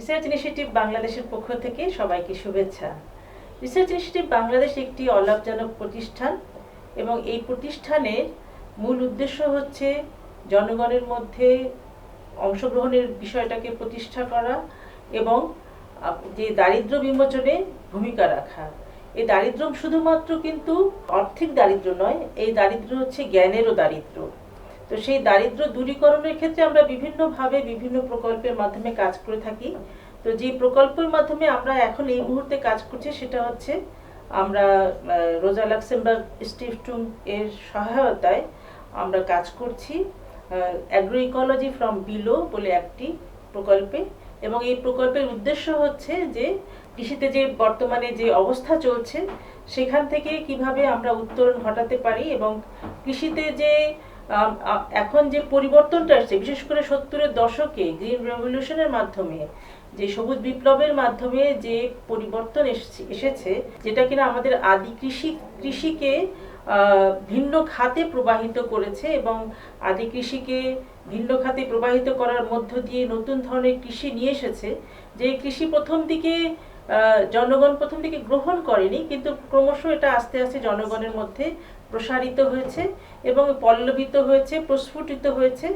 Research initiative বাংলাদেশের পক্ষ থেকে সবাইকে শুভেচ্ছা। রিসার্চ ইনিশিয়েটিভ বাংলাদেশ একটি অলাভজনক প্রতিষ্ঠান এবং এই প্রতিষ্ঠানের মূল উদ্দেশ্য হচ্ছে জনগণের মধ্যে অংশগ্রহণের বিষয়টাকে প্রতিষ্ঠা করা এবং যে দারিদ্র্য বিমোচনে ভূমিকা রাখা। এই দারিদ্র্য শুধুমাত্র কিন্তু আর্থিক দারিদ্র্য নয়, এই দারিদ্র্য হচ্ছে জ্ঞানেরও দারিদ্র্য। তো সেই দারিদ্র্য দূরীকরণের ক্ষেত্রে আমরা বিভিন্নভাবে বিভিন্ন প্রকল্পের মাধ্যমে কাজ করে থাকি। তো যে প্রকল্পের মাধ্যমে আমরা এখন এই মুহূর্তে কাজ করছি সেটা হচ্ছে আমরা রোজা লাক্সেমবার্গ স্টিফটুং এর সহায়তায় আমরা কাজ করছি অ্যাগ্রো ইকোলজি ফ্রম বিলো বলে একটি প্রকল্পে। এবং এই প্রকল্পের উদ্দেশ্য হচ্ছে যে কৃষিতে যে বর্তমানে যে অবস্থা চলছে সেখান থেকে কিভাবে আমরা উত্তরণ ঘটাতে পারি এবং কৃষিতে যে এখন যে পরিবর্তনটা আসছে, বিশেষ করে 70-এর দশকে গ্রিন রেভলিউশনের মাধ্যমে যে সবুজ বিপ্লবের মাধ্যমে যে পরিবর্তন এসেছে, যেটা কিনা আমাদের আদি কৃষিকে ভিন্ন খাতে প্রবাহিত করেছে এবং আদি কৃষিকে ভিন্ন খাতে প্রবাহিত করার মধ্য দিয়ে নতুন ধরনের কৃষি নিয়ে এসেছে। যে কৃষি জনগণ প্রথম দিকে গ্রহণ করেনি, কিন্তু ক্রমশ এটা আস্তে আস্তে জনগণের মধ্যে প্রসারিত হয়েছে এবং পল্লবিত হয়েছে, প্রস্ফুটিত হয়েছে।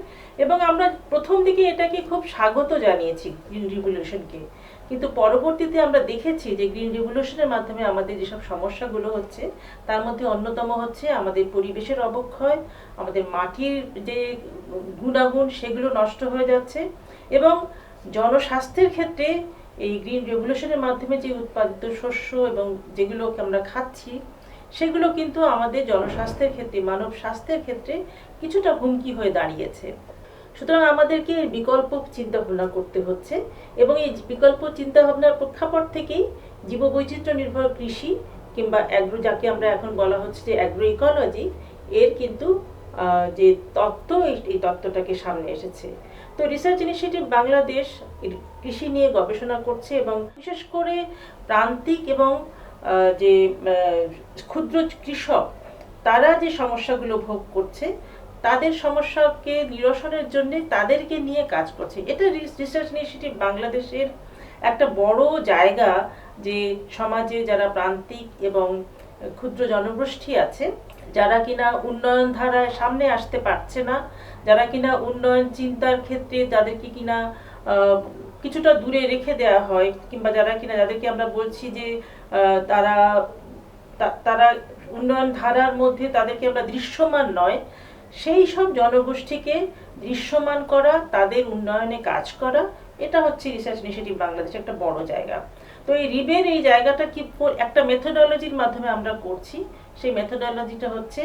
এবং আমরা প্রথম দিকে এটাকে খুব স্বাগত জানিয়েছি গ্রিন রিভলিউশনকে, কিন্তু পরবর্তীতে আমরা দেখেছি যে গ্রিন রিভলিউশনের মাধ্যমে আমাদের যেসব সমস্যাগুলো হচ্ছে তার মধ্যে অন্যতম হচ্ছে আমাদের পরিবেশের অবক্ষয়, আমাদের মাটির যে গুণাগুণ সেগুলো নষ্ট হয়ে যাচ্ছে এবং জনস্বাস্থ্যের ক্ষেত্রে এই গ্রিন রেভলিউশনের মাধ্যমে যে উৎপাদিত শস্য এবং যেগুলোকে আমরা খাচ্ছি সেগুলো কিন্তু আমাদের জনস্বাস্থ্যের ক্ষেত্রে, মানব স্বাস্থ্যের ক্ষেত্রে কিছুটা হুমকি হয়ে দাঁড়িয়েছে। সুতরাং আমাদেরকে বিকল্প চিন্তাভাবনা করতে হচ্ছে এবং এই বিকল্প চিন্তাভাবনার প্রেক্ষাপট থেকেই জীববৈচিত্র্য নির্ভর কৃষি কিংবা যাকে আমরা এখন বলা হচ্ছে যে অ্যাগ্রো ইকোলজি, এর কিন্তু যে তত্ত্ব, এই তত্ত্বটাকে সামনে এসেছে। তো রিসার্চ ইনিশিয়েটিভ বাংলাদেশ কৃষি নিয়ে গবেষণা করছে এবং বিশেষ করে প্রান্তিক এবং যে ক্ষুদ্র কৃষক তারা যে সমস্যাগুলো ভোগ করছে তাদের সমস্যাকে নিরসনের জন্য তাদেরকে নিয়ে কাজ করছে। এটা রিসার্চ ইনিশিয়েটিভ বাংলাদেশের একটা বড় জায়গা, যে সমাজে যারা প্রান্তিক এবং ক্ষুদ্র জনগোষ্ঠী আছে, যারা কিনা উন্নয়ন ধারায় সামনে আসতে পারছে না, যারা কিনা উন্নয়ন চিন্তার ক্ষেত্রে যাদেরকে কিনা কিছুটা দূরে রেখে দেওয়া হয়, কিংবা যাদেরকে আমরা বলছি যে তারা তারা উন্নয়ন ধারার মধ্যে তাদেরকে আমরা দৃশ্যমান নয়, সেই সব জনগোষ্ঠীকে দৃশ্যমান করা, তাদের উন্নয়নে কাজ করা, এটা হচ্ছে রিসার্চ ইনিশিয়েটিভ বাংলাদেশের একটা বড় জায়গা। তো এই রিবের এই জায়গাটা কি একটা মেথোডোলজির মাধ্যমে আমরা করছি। সেই মেথোডোলজিটা হচ্ছে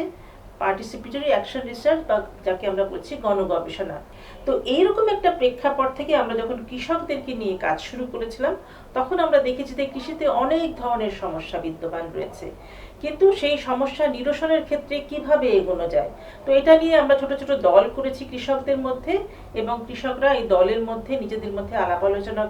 পার্টিসিপেটরি অ্যাকশন রিসার্চ, বা যাকে আমরা বলছি গণগবেষণা। তো এইরকম একটা প্রেক্ষাপট থেকে আমরা যখন কৃষকদেরকে নিয়ে কাজ শুরু করেছিলাম তখন আমরা দেখেছি যে কৃষিতে অনেক ধরনের সমস্যা বিদ্যমান রয়েছে, কিন্তু সেই সমস্যা নিরসনের ক্ষেত্রে কিভাবে এগোনো যায়। তো এটা নিয়ে আমরা ছোট ছোট দল করেছি কৃষকদের মধ্যে এবং কৃষকরা এই দলের মধ্যে নিজেদের মধ্যে আলাপ আলোচনা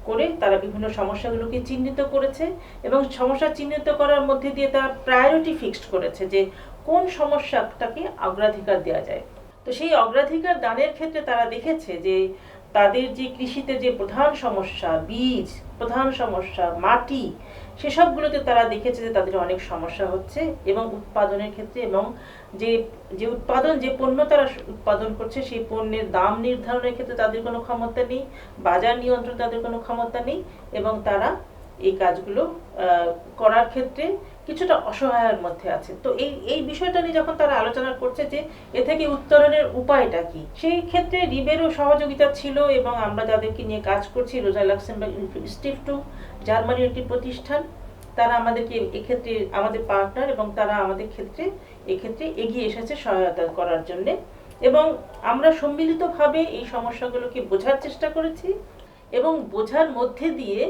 করে তারা বিভিন্ন সমস্যাগুলোকে চিহ্নিত করেছে এবং সমস্যা চিহ্নিত করার মধ্যে দিয়ে তারা প্রায়োরিটি ফিক্সড করেছে যে কোন সমস্যাটাকে অগ্রাধিকার দেওয়া যায়। তো সেই অগ্রাধিকার দানের ক্ষেত্রে তারা দেখেছে যে তাদের যে কৃষিতে যে প্রধান সমস্যা বীজ, প্রধান সমস্যা মাটি, সেসবগুলোতে তারা দেখেছে যে তাদের অনেক সমস্যা হচ্ছে এবং উৎপাদনের ক্ষেত্রে এবং যে পণ্য তারা উৎপাদন করছে সেই পণ্যের দাম নির্ধারণের ক্ষেত্রে তাদের কোনো ক্ষমতা নেই, বাজার নিয়ন্ত্রণ তাদের কোনো ক্ষমতা নেই এবং তারা এই কাজগুলো করার ক্ষেত্রে কিছুটা অসহায়ের মধ্যে আছে। তো এই বিষয়টা নিয়ে যখন তারা আলোচনা করছে যে এ থেকে উত্তরণের উপায়টা কি, সেই ক্ষেত্রে রিবেরও সহযোগিতা ছিল এবং আমরা যাদেরকে নিয়ে কাজ করছি, রোজা লাক্সেমবার্গ স্টিফটুং জার্মানির একটি প্রতিষ্ঠান, তারা আমাদেরকে এক্ষেত্রে আমাদের পার্টনার এবং তারা আমাদের এক্ষেত্রে এগিয়ে এসেছে সহায়তা করার জন্য। এবং আমরা সম্মিলিতভাবে এই সমস্যাগুলোকে বোঝার চেষ্টা করেছি এবং বোঝার মধ্যে দিয়ে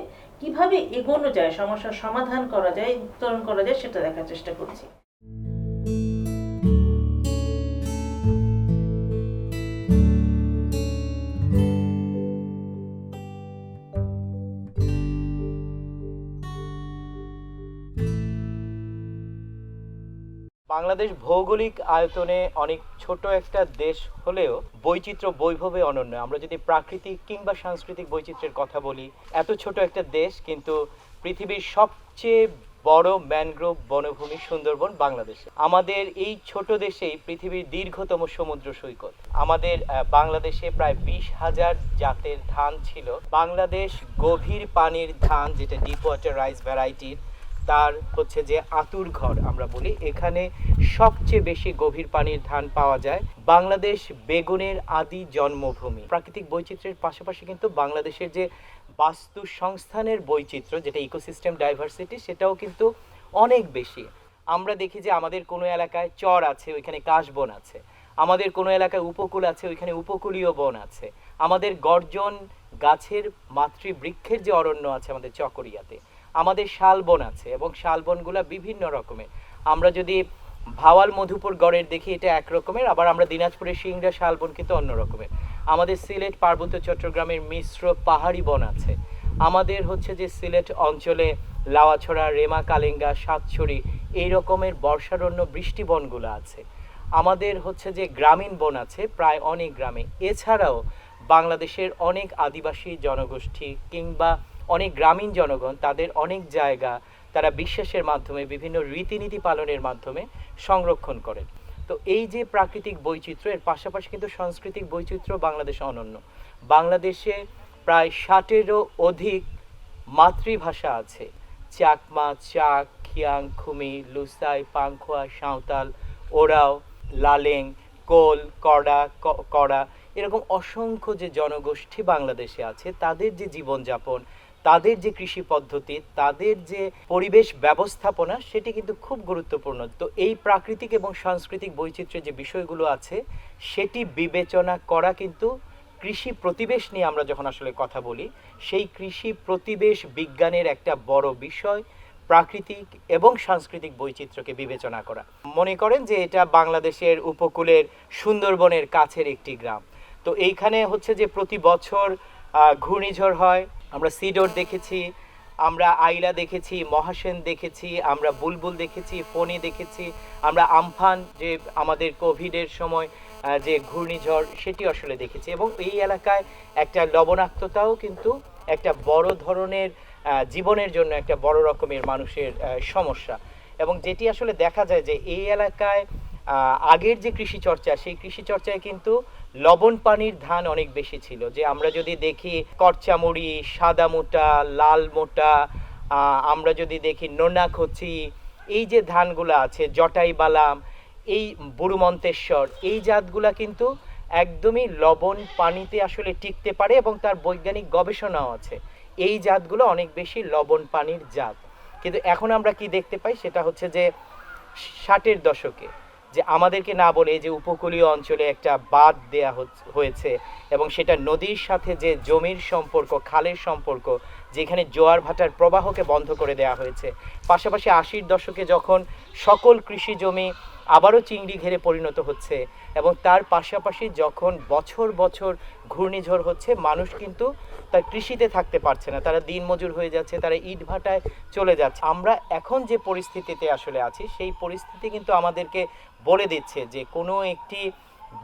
কিভাবে এগোনো যায়, সমস্যার সমাধান করা যায়, উত্তরণ করা যায়, সেটা দেখার চেষ্টা করছি। বাংলাদেশ বাংলাদেশ ভৌগোলিক আয়তনে অনেক ছোট একটা দেশ হলেও বৈচিত্র্য বৈভবে অনন্য। আমরা যদি প্রাকৃতিক কিংবা সাংস্কৃতিক বৈচিত্র্যের কথা বলি, এত ছোট একটা দেশ কিন্তু পৃথিবীর সবচেয়ে বড় ম্যানগ্রোভ বনভূমি সুন্দরবন বাংলাদেশে। আমাদের এই ছোট দেশেই পৃথিবীর দীর্ঘতম সমুদ্র সৈকত। আমাদের বাংলাদেশে প্রায় 20,000 জাতের ধান ছিল। বাংলাদেশ গভীর পানির ধান, যেটা ডিপ ওয়াটার রাইস ভ্যারাইটির, তার হচ্ছে যে আতুর ঘর আমরা বলি, এখানে সবচেয়ে বেশি গভীর পানির ধান পাওয়া যায়। বাংলাদেশ বেগুনের আদি জন্মভূমি। প্রাকৃতিক বৈচিত্র্যের পাশাপাশি কিন্তু বাংলাদেশের যে বাস্তু সংস্থানের বৈচিত্র্য, যেটা ইকোসিস্টেম ডাইভার্সিটি, সেটাও কিন্তু অনেক বেশি। আমরা দেখি যে আমাদের কোনো এলাকায় চর আছে, ওইখানে কাশবন আছে। আমাদের কোনো এলাকায় উপকূল আছে, ওইখানে উপকূলীয় বন আছে। আমাদের গর্জন গাছের মাতৃবৃক্ষের যে অরণ্য আছে আমাদের চকরিয়াতে, আমাদের শালবন আছে, এবং শালবনগুলা বিভিন্ন রকমের। আমরা যদি ভাওয়াল মধুপুর গড়ের দেখি, এটা এক রকমের, আবার আমরা দিনাজপুরের সিংড়া শালবন কিন্তু অন্য রকমের। আমাদের সিলেট পার্বত্য চট্টগ্রামের মিশ্র পাহাড়ি বন আছে। আমাদের হচ্ছে যে সিলেট অঞ্চলে লাওয়াছড়া, রেমা, কালেঙ্গা, সাতছড়ি এই রকমের বর্ষারণ্য বৃষ্টি বনগুলো আছে। আমাদের হচ্ছে যে গ্রামীণ বন আছে প্রায় অনেক গ্রামে। এছাড়াও বাংলাদেশের অনেক আদিবাসী জনগোষ্ঠী কিংবা অনেক গ্রামীণ জনগণ তাদের অনেক জায়গা তারা বিশ্বাসের মাধ্যমে, বিভিন্ন রীতিনীতি পালনের মাধ্যমে সংরক্ষণ করেন। তো এই যে প্রাকৃতিক বৈচিত্র্য, এর পাশাপাশি কিন্তু সাংস্কৃতিক বৈচিত্র্য বাংলাদেশে অনন্য। বাংলাদেশে প্রায় 60-এরও অধিক মাতৃভাষা আছে। চাকমা, চাক, খিয়াং, খুমি, লুসাই, পাংখোয়া, সাঁওতাল, ওরাও, লালেং, কোল, কড়া, এরকম অসংখ্য যে জনগোষ্ঠী বাংলাদেশে আছে, তাদের যে জীবনযাপন, তাদের যে কৃষি পদ্ধতি, তাদের যে পরিবেশ ব্যবস্থাপনা, সেটি কিন্তু খুব গুরুত্বপূর্ণ। তো এই প্রাকৃতিক এবং সাংস্কৃতিক বৈচিত্র্যের যে বিষয়গুলো আছে, সেটি বিবেচনা করা কিন্তু কৃষি প্রতিবেশ নিয়ে আমরা যখন আসলে কথা বলি, সেই কৃষি প্রতিবেশ বিজ্ঞানের একটা বড় বিষয় প্রাকৃতিক এবং সাংস্কৃতিক বৈচিত্র্যকে বিবেচনা করা। মনে করেন যে এটা বাংলাদেশের উপকূলের সুন্দরবনের কাছের একটি গ্রাম। তো এইখানে হচ্ছে যে প্রতি বছর ঘূর্ণিঝড় হয়। আমরা সিডর দেখেছি, আমরা আইলা দেখেছি, মহাসেন দেখেছি, আমরা বুলবুল দেখেছি, ফণী দেখেছি, আমরা আমফান, যে আমাদের কোভিডের সময় যে ঘূর্ণিঝড়, সেটি আসলে দেখেছি। এবং এই এলাকায় একটা লবণাক্ততাও কিন্তু একটা বড় ধরনের জীবনের জন্য একটা বড় রকমের মানুষের সমস্যা। এবং যেটি আসলে দেখা যায় যে এই এলাকায় আগের যে কৃষি চর্চা, সেই কৃষি চর্চায় কিন্তু লবণ পানির ধান অনেক বেশি ছিল। যে আমরা যদি দেখি করচামুড়ি, সাদা মোটা, লাল মোটা, আমরা যদি দেখি নোনাখচি, এই যে ধানগুলো আছে, জটাই বালাম, এই বুড়ুমন্তেশ্বর, এই জাতগুলা কিন্তু একদমই লবণ পানিতে আসলে টিকতে পারে এবং তার বৈজ্ঞানিক গবেষণাও আছে। এই জাতগুলো অনেক বেশি লবণ পানির জাত। কিন্তু এখন আমরা কি দেখতে পাই, সেটা হচ্ছে যে 60-এর দশকে যে আমাদেরকে না বলে যে উপকূলীয় অঞ্চলে একটা বাঁধ দেয়া হয়েছে, এবং সেটা নদীর সাথে যে জমির সম্পর্ক, খালের সম্পর্ক, যেখানে জোয়ার ভাটার প্রবাহকে বন্ধ করে দেয়া হয়েছে। পাশাপাশি 80-র দশকে যখন সকল কৃষি জমি আবারও চিংড়ি ঘেরে পরিণত হচ্ছে, এবং তার পাশাপাশি যখন বছর বছর ঘূর্ণিঝড় হচ্ছে, মানুষ কিন্তু তার কৃষিতে থাকতে পারছে না, তারা দিনমজুর হয়ে যাচ্ছে, তারা ইট ভাটায় চলে যাচ্ছে। আমরা এখন যে পরিস্থিতিতে আসলে আছি, সেই পরিস্থিতি কিন্তু আমাদেরকে বলে দিচ্ছে যে কোনো একটি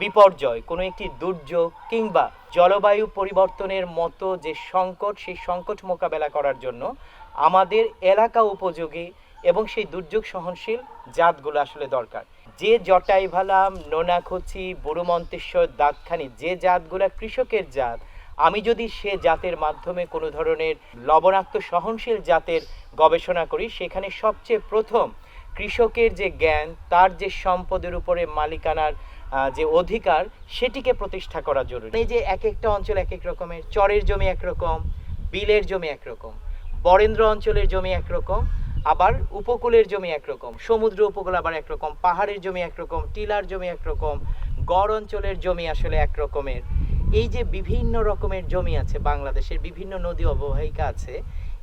বিপর্যয়, কোনো একটি দুর্যোগ কিংবা জলবায়ু পরিবর্তনের মতো যে সংকট, সেই সংকট মোকাবেলা করার জন্য আমাদের এলাকা উপযোগী এবং সেই দুর্যোগ সহনশীল জাতগুলো আসলে দরকার। যে জটাই ভালাম, নোনাখচি, বুড়ুমন্তেশ্বর, দাঁতখানি, যে জাতগুলো কৃষকের জাত, আমি যদি সে জাতের মাধ্যমে কোনো ধরনের লবণাক্ত সহনশীল জাতের গবেষণা করি, সেখানে সবচেয়ে প্রথম কৃষকের যে জ্ঞান, তার যে সম্পদের উপরে মালিকানার যে অধিকার, সেটিকে প্রতিষ্ঠা করা জরুরি। এই যে এক একটা অঞ্চল এক এক রকমের, চরের জমি একরকম, বিলের জমি একরকম, বরেন্দ্র অঞ্চলের জমি একরকম, আবার উপকূলের জমি একরকম, সমুদ্র উপকূল আবার একরকম, পাহাড়ের জমি একরকম, টিলার জমি একরকম, গড় অঞ্চলের জমি আসলে একরকমের। এই যে বিভিন্ন রকমের জমি আছে, বাংলাদেশের বিভিন্ন নদী অববাহিকা আছে,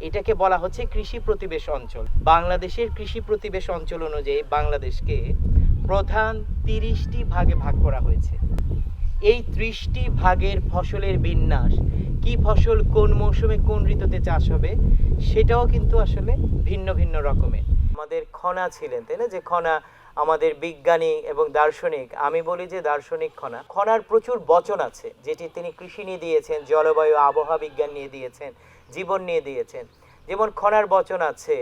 এটাকে বলা হচ্ছে কৃষি প্রতিবেশ অঞ্চল। বাংলাদেশের কৃষি প্রতিবেশ অঞ্চল অনুযায়ী বাংলাদেশকে প্রধান 30টি ভাগে ভাগ করা হয়েছে। এই 30টি ভাগের ফসলের বিন্যাস, কি ফসল কোন মৌসুমে কোন ঋতুতে চাষ হবে, সেটাও কিন্তু আসলে ভিন্ন ভিন্ন রকমের। আমাদের খনা ছিলেন, তাই না, যে খনা আমাদের বিজ্ঞানী এবং দার্শনিক, আমি বলি যে দার্শনিক খনার প্রচুর বচন আছে, যেটি তিনি কৃষি নিয়ে দিয়েছেন, জলবায়ু আবহাওয়া বিজ্ঞান নিয়ে দিয়েছেন, জীবন নিয়ে দিয়েছেন। যেমন খনার বচন আছে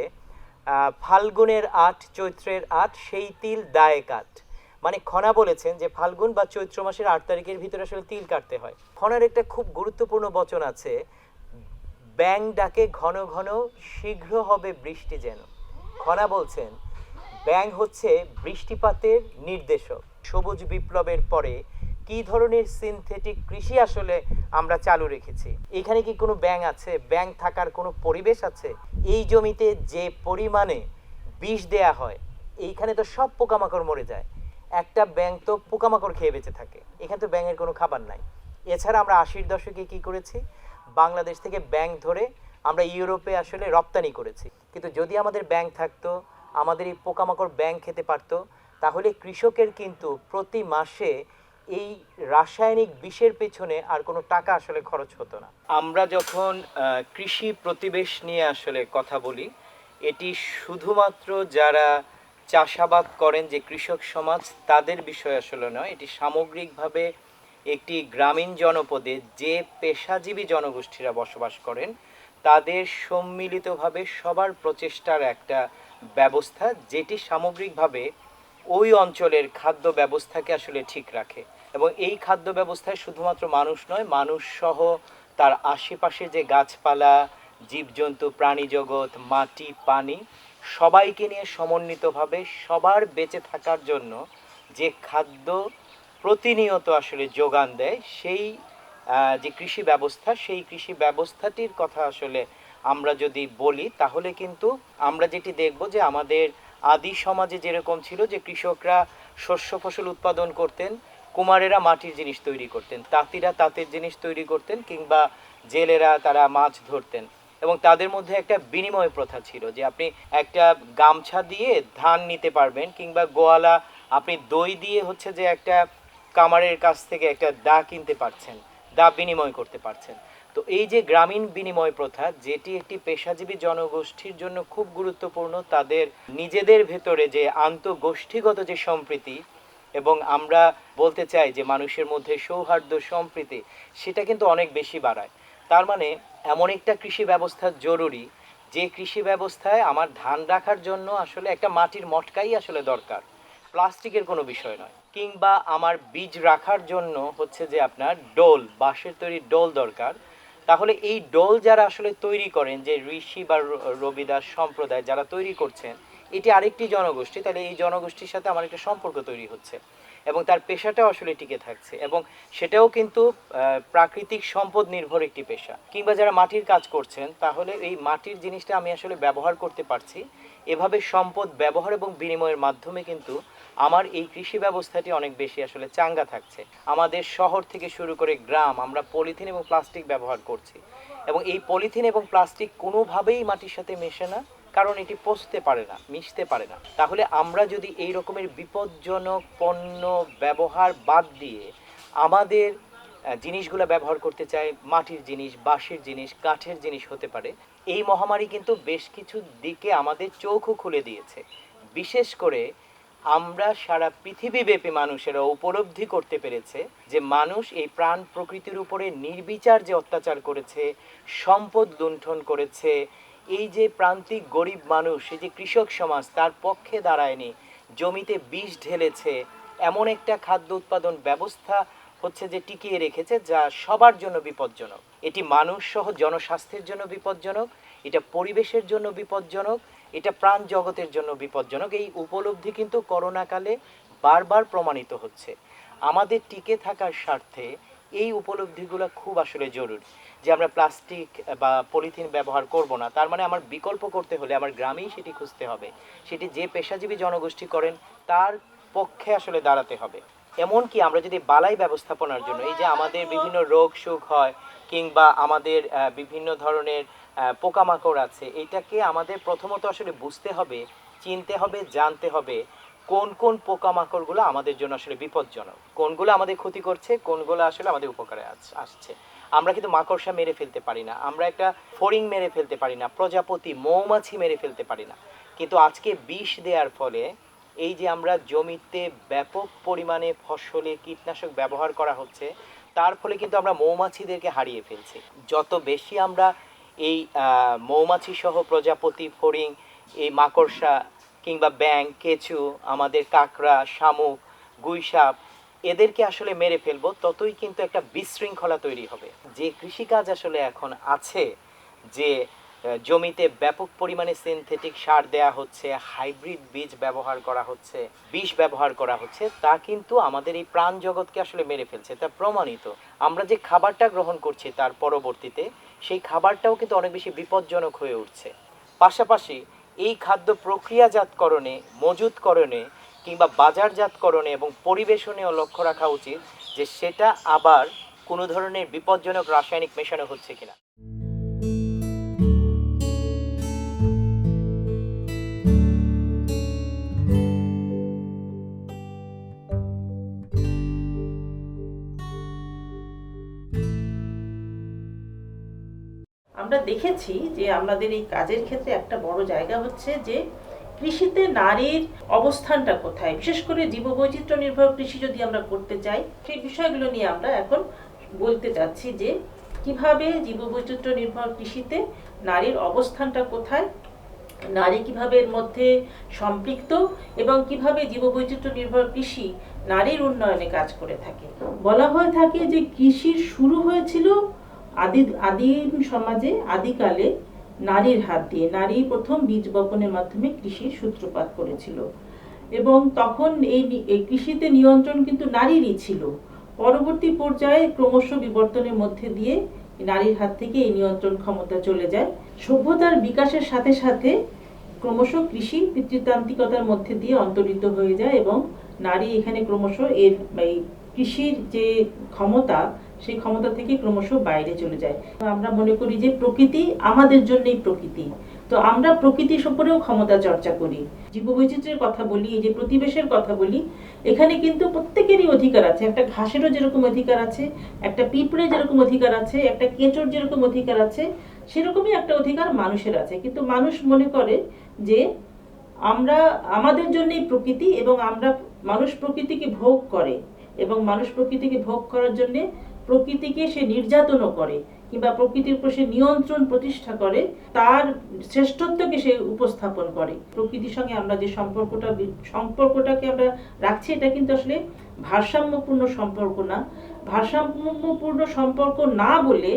ফাল্গুনের ৮ চৈত্রের ৮ সেই তিল দায়ে কাট। মানে খনা বলেছেন যে ফাল্গুন বা চৈত্র মাসের ৮ তারিখের ভিতরে আসলে তিল কাটতে হয়। খনার একটা খুব গুরুত্বপূর্ণ বচন আছে, ব্যাং ডাকে ঘন ঘন শীঘ্র হবে বৃষ্টি যেন। খনা বলছেন ব্যাং হচ্ছে বৃষ্টিপাতের নির্দেশক। সবুজ বিপ্লবের পরে কি ধরনের সিনথেটিক কৃষি আসলে আমরা চালু রেখেছি? এখানে কি কোনো ব্যাং আছে? ব্যাং থাকার কোনো পরিবেশ আছে? এই জমিতে যে পরিমাণে বিষ দেয়া হয়, এইখানে তো সব পোকামাকড় মরে যায়। একটা ব্যাং তো পোকামাকড় খেয়ে বেঁচে থাকে, এখানে তো ব্যাঙের কোনো খাবার নাই। এছাড়া আমরা ৮০-র দশকে কি করেছি, বাংলাদেশ থেকে ব্যাং ধরে আমরা ইউরোপে আসলে রপ্তানি করেছি। কিন্তু যদি আমাদের ব্যাং থাকতো, আমাদের এই পোকামাকড় ব্যাং খেতে পারতো, তাহলে কৃষকের কিন্তু প্রতি মাসে এই রাসায়নিক বিষের পেছনে আর কোনো টাকা আসলে খরচ হতো না। আমরা যখন কৃষি প্রতিবেশ নিয়ে আসলে কথা বলি, এটি শুধুমাত্র যারা চাষাবাদ করেন যে কৃষক সমাজ তাদের বিষয় আসলে নয়, এটি সামগ্রিকভাবে একটি গ্রামীণ জনপদে যে পেশাজীবী জনগোষ্ঠীরা বসবাস করেন তাদের সম্মিলিতভাবে সবার প্রচেষ্টার একটা ব্যবস্থা, যেটি সামগ্রিকভাবে ওই অঞ্চলের খাদ্য ব্যবস্থাকে আসলে ঠিক রাখে। এবং এই খাদ্য ব্যবস্থায় শুধুমাত্র মানুষ নয়, মানুষ সহ তার আশেপাশে যে গাছপালা, জীবজন্তু, প্রাণী জগৎ, মাটি, পানি, সবাইকে নিয়ে সমন্বিতভাবে সবার বেঁচে থাকার জন্য যে খাদ্য প্রতিনিয়ত আসলে যোগান দেয়, সেই যে কৃষি ব্যবস্থা, সেই কৃষি ব্যবস্থাটির কথা আসলে আমরা যদি বলি, তাহলে কিন্তু আমরা যেটি দেখব যে আমাদের আদি সমাজে যেরকম ছিল যে কৃষকরা শস্য ফসল উৎপাদন করতেন, কুমারেরা মাটির জিনিস তৈরি করতেন, তাঁতিরা তাঁতের জিনিস তৈরি করতেন, কিংবা জেলেরা তারা মাছ ধরতেন, এবং তাদের মধ্যে একটা বিনিময় প্রথা ছিল যে আপনি একটা গামছা দিয়ে ধান নিতে পারবেন, কিংবা গোয়ালা আপনি দই দিয়ে হচ্ছে যে একটা কামারের কাছ থেকে একটা দা কিনতে পারছেন, দা বিনিময় করতে পারছেন। তো এই যে গ্রামীণ বিনিময় প্রথা, যেটি একটি পেশাজীবী জনগোষ্ঠীর জন্য খুব গুরুত্বপূর্ণ, তাদের নিজেদের ভেতরে যে আন্তঃগোষ্ঠীগত যে সম্প্রীতি, এবং আমরা বলতে চাই যে মানুষের মধ্যে সৌহার্দ্য সম্প্রীতি, সেটা কিন্তু অনেক বেশি বাড়ায়। তার মানে এমন একটা কৃষি ব্যবস্থা জরুরি, যে কৃষি ব্যবস্থায় আমার ধান রাখার জন্য আসলে একটা মাটির মটকাই আসলে দরকার, প্লাস্টিকের কোনো বিষয় নয়। কিংবা আমার বীজ রাখার জন্য হচ্ছে যে আপনার ডোল, বাঁশের তৈরি ডোল দরকার। তাহলে এই ডোল যারা আসলে তৈরি করেন, যে ঋষি বা রবিদাস সম্প্রদায় যারা তৈরি করছেন, এটি আরেকটি জনগোষ্ঠী, তাহলে এই জনগোষ্ঠীর সাথে আমার একটা সম্পর্ক তৈরি হচ্ছে, এবং তার পেশাটাও আসলে টিকে থাকছে, এবং সেটাও কিন্তু প্রাকৃতিক সম্পদ নির্ভর একটি পেশা। কিংবা যারা মাটির কাজ করছেন, তাহলে এই মাটির জিনিসটা আমি আসলে ব্যবহার করতে পারছি। এভাবে সম্পদ ব্যবহার এবং বিনিময়ের মাধ্যমে কিন্তু আমার এই কৃষি ব্যবস্থাটি অনেক বেশি আসলে চাঙ্গা থাকছে। আমাদের শহর থেকে শুরু করে গ্রাম, আমরা পলিথিন এবং প্লাস্টিক ব্যবহার করছি, এবং এই পলিথিন এবং প্লাস্টিক কোনোভাবেই মাটির সাথে মেশে না, কারণ এটি পচতে পারে না, মিশতে পারে না। তাহলে আমরা যদি এই রকমের বিপজ্জনক পণ্য ব্যবহার বাদ দিয়ে আমাদের জিনিসগুলো ব্যবহার করতে চাই, মাটির জিনিস, বাঁশের জিনিস, কাঠের জিনিস হতে পারে, এই মহামারী কিন্তু বেশ কিছু দিকে আমাদের চোখও খুলে দিয়েছে। বিশেষ করে আমরা সারা পৃথিবীব্যাপী মানুষেরা উপলব্ধি করতে পেরেছে যে মানুষ এই প্রাণ প্রকৃতির উপরে নির্বিচার যে অত্যাচার করেছে, সম্পদ লুণ্ঠন করেছে, এই যে প্রান্তিক গরিব মানুষ, এই যে কৃষক সমাজ তার পক্ষে দাঁড়ায়নি, জমিতে বিষ ঢেলেছে, এমন একটা খাদ্য উৎপাদন ব্যবস্থা হচ্ছে যে টিকিয়ে রেখেছে যা সবার জন্য বিপজ্জনক। এটি মানুষ সহ জনস্বাস্থ্যের জন্য বিপজ্জনক, এটা পরিবেশের জন্য বিপজ্জনক, এটা প্রাণ জগতের জন্য বিপজ্জনক। এই উপলব্ধি কিন্তু করোনাকালে বারবার প্রমাণিত হচ্ছে। আমাদের টিকে থাকার স্বার্থে এই উপলব্ধিগুলো খুব আসলে জরুরি, যে আমরা প্লাস্টিক বা পলিথিন ব্যবহার করব না। তার মানে আমার বিকল্প করতে হলে আমার গ্রামেই সেটি খুঁজতে হবে, সেটি যে পেশাজীবী জনগোষ্ঠী করেন তার পক্ষে আসলে দাঁড়াতে হবে। এমনকি আমরা যদি বালাই ব্যবস্থাপনার জন্য, এই যে আমাদের বিভিন্ন রোগ সুখ হয়, কিংবা আমাদের বিভিন্ন ধরনের পোকামাকড় আছে, এটাকে আমাদের প্রথমত আসলে বুঝতে হবে, চিনতে হবে, জানতে হবে কোন কোন পোকামাকড়গুলো আমাদের জন্য আসলে বিপজ্জনক, কোনগুলো আমাদের ক্ষতি করছে, কোনগুলো আসলে আমাদের উপকারে আসছে। আমরা কিন্তু মাকড়সা মেরে ফেলতে পারি না, আমরা একটা ফড়িং মেরে ফেলতে পারি না, প্রজাপতি, মৌমাছি মেরে ফেলতে পারি না, কিন্তু আজকে বিষ দেওয়ার ফলে এই যে আমরা জমিতে ব্যাপক পরিমাণে ফসলে কীটনাশক ব্যবহার করা হচ্ছে, তার ফলে কিন্তু আমরা মৌমাছিদেরকে হারিয়ে ফেলছি। যত বেশি আমরা এই মৌমাছি সহ প্রজাপতি, ফড়িং, এই মাকড়সা কিংবা ব্যাঙ, কেঁচু, আমাদের কাঁকড়া, শামুক, গুইসাপ এদেরকে আসলে মেরে ফেলবো, ততই কিন্তু একটা বিশৃঙ্খলা তৈরি হবে। যে কৃষিকাজ আসলে এখন আছে, যে জমিতে ব্যাপক পরিমাণে সিনথেটিক সার দেয়া হচ্ছে, হাইব্রিড বীজ ব্যবহার করা হচ্ছে, বিষ ব্যবহার করা হচ্ছে, তা কিন্তু আমাদের এই প্রাণ জগৎকে আসলে মেরে ফেলছে। তা প্রমাণিত। আমরা যে খাবারটা গ্রহণ করছি তার পরবর্তীতে সেই খাবারটাও কিন্তু অনেক বেশি বিপজ্জনক হয়ে উঠছে। পাশাপাশি এই খাদ্য প্রক্রিয়াজাতকরণে, মজুতকরণে কিংবা বাজারজাতকরণে এবং পরিবেশনেও লক্ষ্য রাখা উচিত যে সেটা আবার কোনো ধরনের বিপজ্জনক রাসায়নিক মেশানো হচ্ছে কিনা। আমরা দেখেছি যে আমাদের এই কাজের ক্ষেত্রে একটা বড় জায়গা হচ্ছে যে কৃষিতে নারীর অবস্থানটা কোথায়, বিশেষ করে জীববৈচিত্র্য নির্ভর কৃষি যদি আমরা করতে চাই, সেই বিষয়গুলো নিয়ে আমরা এখন বলতে চাচ্ছি যে কিভাবে জীববৈচিত্র্য নির্ভর কৃষিতে নারীর অবস্থানটা কোথায়, নারী কিভাবে এর মধ্যে সম্পৃক্ত এবং কিভাবে জীববৈচিত্র্য নির্ভর কৃষি নারীর উন্নয়নে কাজ করে থাকে। বলা হয়ে থাকে যে কৃষির শুরু হয়েছিল আদিম সমাজে, আদিকালে নারীর হাত দিয়ে। নারী প্রথম বীজ বপনের মাধ্যমে কৃষির সূত্রপাত করেছিল এবং তখন এই কৃষিতে নিয়ন্ত্রণ কিন্তু নারীরই ছিল। পরবর্তী পর্যায়ে ক্রমশ বিবর্তনের মধ্যে দিয়ে নারীর হাত থেকে এই নিয়ন্ত্রণ ক্ষমতা চলে যায়। সভ্যতার বিকাশের সাথে সাথে ক্রমশ কৃষি পিতৃতান্ত্রিকতার মধ্যে দিয়ে অন্তর্হিত হয়ে যায় এবং নারী এখানে ক্রমশ এই কৃষির যে ক্ষমতা, সেই ক্ষমতা থেকে ক্রমশ বাইরে চলে যায়। আমরা মনে করি যে প্রকৃতি আমাদের জন্যই প্রকৃতি, তো আমরা প্রকৃতির উপরেও ক্ষমতা চর্চা করি। জীববৈচিত্র্যের কথা বলি, এই যে প্রতিবেশের কথা বলি, এখানে কিন্তু প্রত্যেকেরই অধিকার আছে। একটা ঘাসেরও যেরকম অধিকার আছে, একটা পিঁপড়ে যেরকম অধিকার আছে, একটা কেঁচোর যেরকম অধিকার আছে, সেরকমই একটা অধিকার মানুষের আছে। কিন্তু মানুষ মনে করে যে আমরা আমাদের জন্যই প্রকৃতি এবং মানুষ প্রকৃতিকে ভোগ করে এবং মানুষ প্রকৃতিকে ভোগ করার জন্য প্রকৃতিকে সে নির্যাতনও করে কিংবা প্রকৃতির উপর সে নিয়ন্ত্রণ প্রতিষ্ঠা করে, তার শ্রেষ্ঠত্বকে সে উপস্থাপন করে। প্রকৃতির সঙ্গে আমরা যে সম্পর্কটাকে আমরা রাখছি, এটা কিন্তু আসলে ভারসাম্যপূর্ণ সম্পর্ক না। ভারসাম্যপূর্ণ সম্পর্ক না বলে,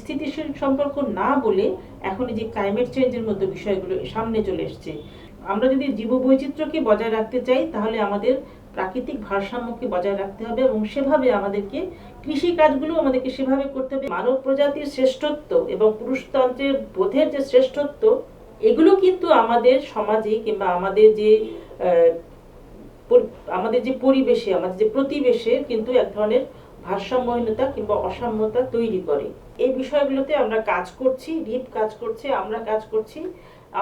স্থিতিশীল সম্পর্ক না বলে এখন যে ক্লাইমেট চেঞ্জের মধ্যে বিষয়গুলো সামনে চলে এসছে। আমরা যদি জীববৈচিত্র্যকে বজায় রাখতে চাই, তাহলে আমাদের প্রাকৃতিক ভারসাম্যকে বজায় রাখতে হবে এবং সেভাবে আমাদেরকে কৃষি কাজগুলো আমাদেরকে সেভাবে করতে হবে। মানব প্রজাতির শ্রেষ্ঠত্ব এবং পুরুষতন্ত্রের বোধের যে শ্রেষ্ঠত্ব, এগুলো কিন্তু আমাদের সমাজে কিংবা আমাদের যে পরিবেশে, আমাদের যে প্রতিবেশে কিন্তু এক ধরনের ভারসাম্যহীনতা কিংবা অসাম্যতা তৈরি করে। এই বিষয়গুলোতে আমরা কাজ করছি, রিপ কাজ করছে, আমরা কাজ করছি।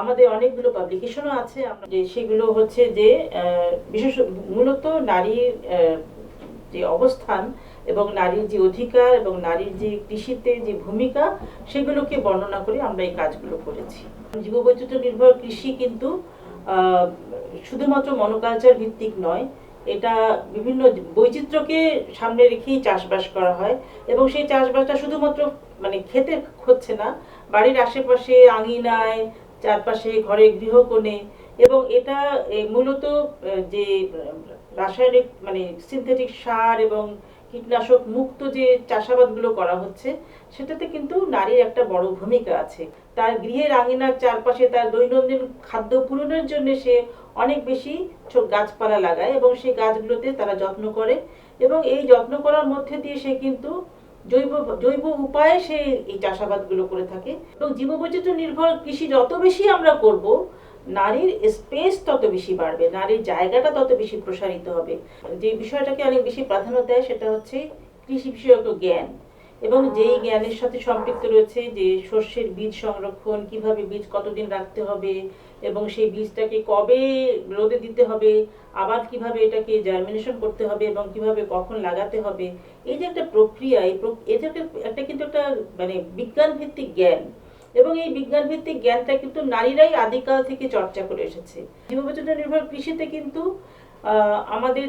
আমাদের অনেকগুলো পাবলিকেশনও আছে, আমরা যে সেগুলো হচ্ছে যে বিশেষ মূলত নারীর যে অবস্থান এবং নারীর যে অধিকার এবং নারীর যে কৃষিতে যে ভূমিকা, সেগুলোকে বর্ণনা করে আমরা এই কাজগুলো করেছি। জীববৈচিত্র্য নির্ভর কৃষি কিন্তু শুধুমাত্র মনোকালচার ভিত্তিক নয়, এটা বিভিন্ন বৈচিত্র্যকে সামনে রেখেই চাষবাস করা হয় এবং সেই চাষবাসটা শুধুমাত্র খেতে হচ্ছে না, বাড়ির আশেপাশে, আঙিনায়, চারপাশে, ঘরে, গৃহকোণে, এবং এটা মূলত যে রাসায়নিক সিনথেটিক সার এবং কীটনাশক মুক্ত যে চাষাবাদগুলো করা হচ্ছে, সেটাতে কিন্তু নারীর একটা বড় ভূমিকা আছে। তার গৃহের আঙিনার চারপাশে তার দৈনন্দিন খাদ্য পূরণের জন্য সে অনেক বেশি গাছপালা লাগায় এবং সেই গাছগুলোতে তারা যত্ন করে এবং এই যত্ন করার মধ্যে দিয়ে সে কিন্তু জৈব উপায়ে সে এই চাষাবাদগুলো করে থাকে। এবং জীববৈচিত্র্য নির্ভর কৃষি যত বেশি আমরা করব, নারীর স্পেস তত বেশি বাড়বে, নারীর জায়গাটা তত বেশি প্রসারিত হবে। যে বিষয়টাকে অনেক বেশি প্রাধান্য দেয় সেটা হচ্ছে কৃষি বিষয়ক জ্ঞান, এবং যেই জ্ঞানের সাথে সম্পৃক্ত রয়েছে যে শস্যের বীজ সংরক্ষণ, কিভাবে বীজ কতদিন রাখতে হবে এবং সেই বীজটাকে কবে রোদে দিতে হবে, আবার কিভাবে এটাকে জার্মিনেশন করতে হবে এবং কিভাবে কখন লাগাতে হবে, এই যে একটা প্রক্রিয়া, এটা কিন্তু একটা বিজ্ঞান ভিত্তিক জ্ঞান এবং এই বিজ্ঞান ভিত্তিক জ্ঞানটা কিন্তু নারীরাই আদিকাল থেকে চর্চা করে এসেছে। জীববৈচিত্র্য নির্ভর কৃষিতে কিন্তু আমাদের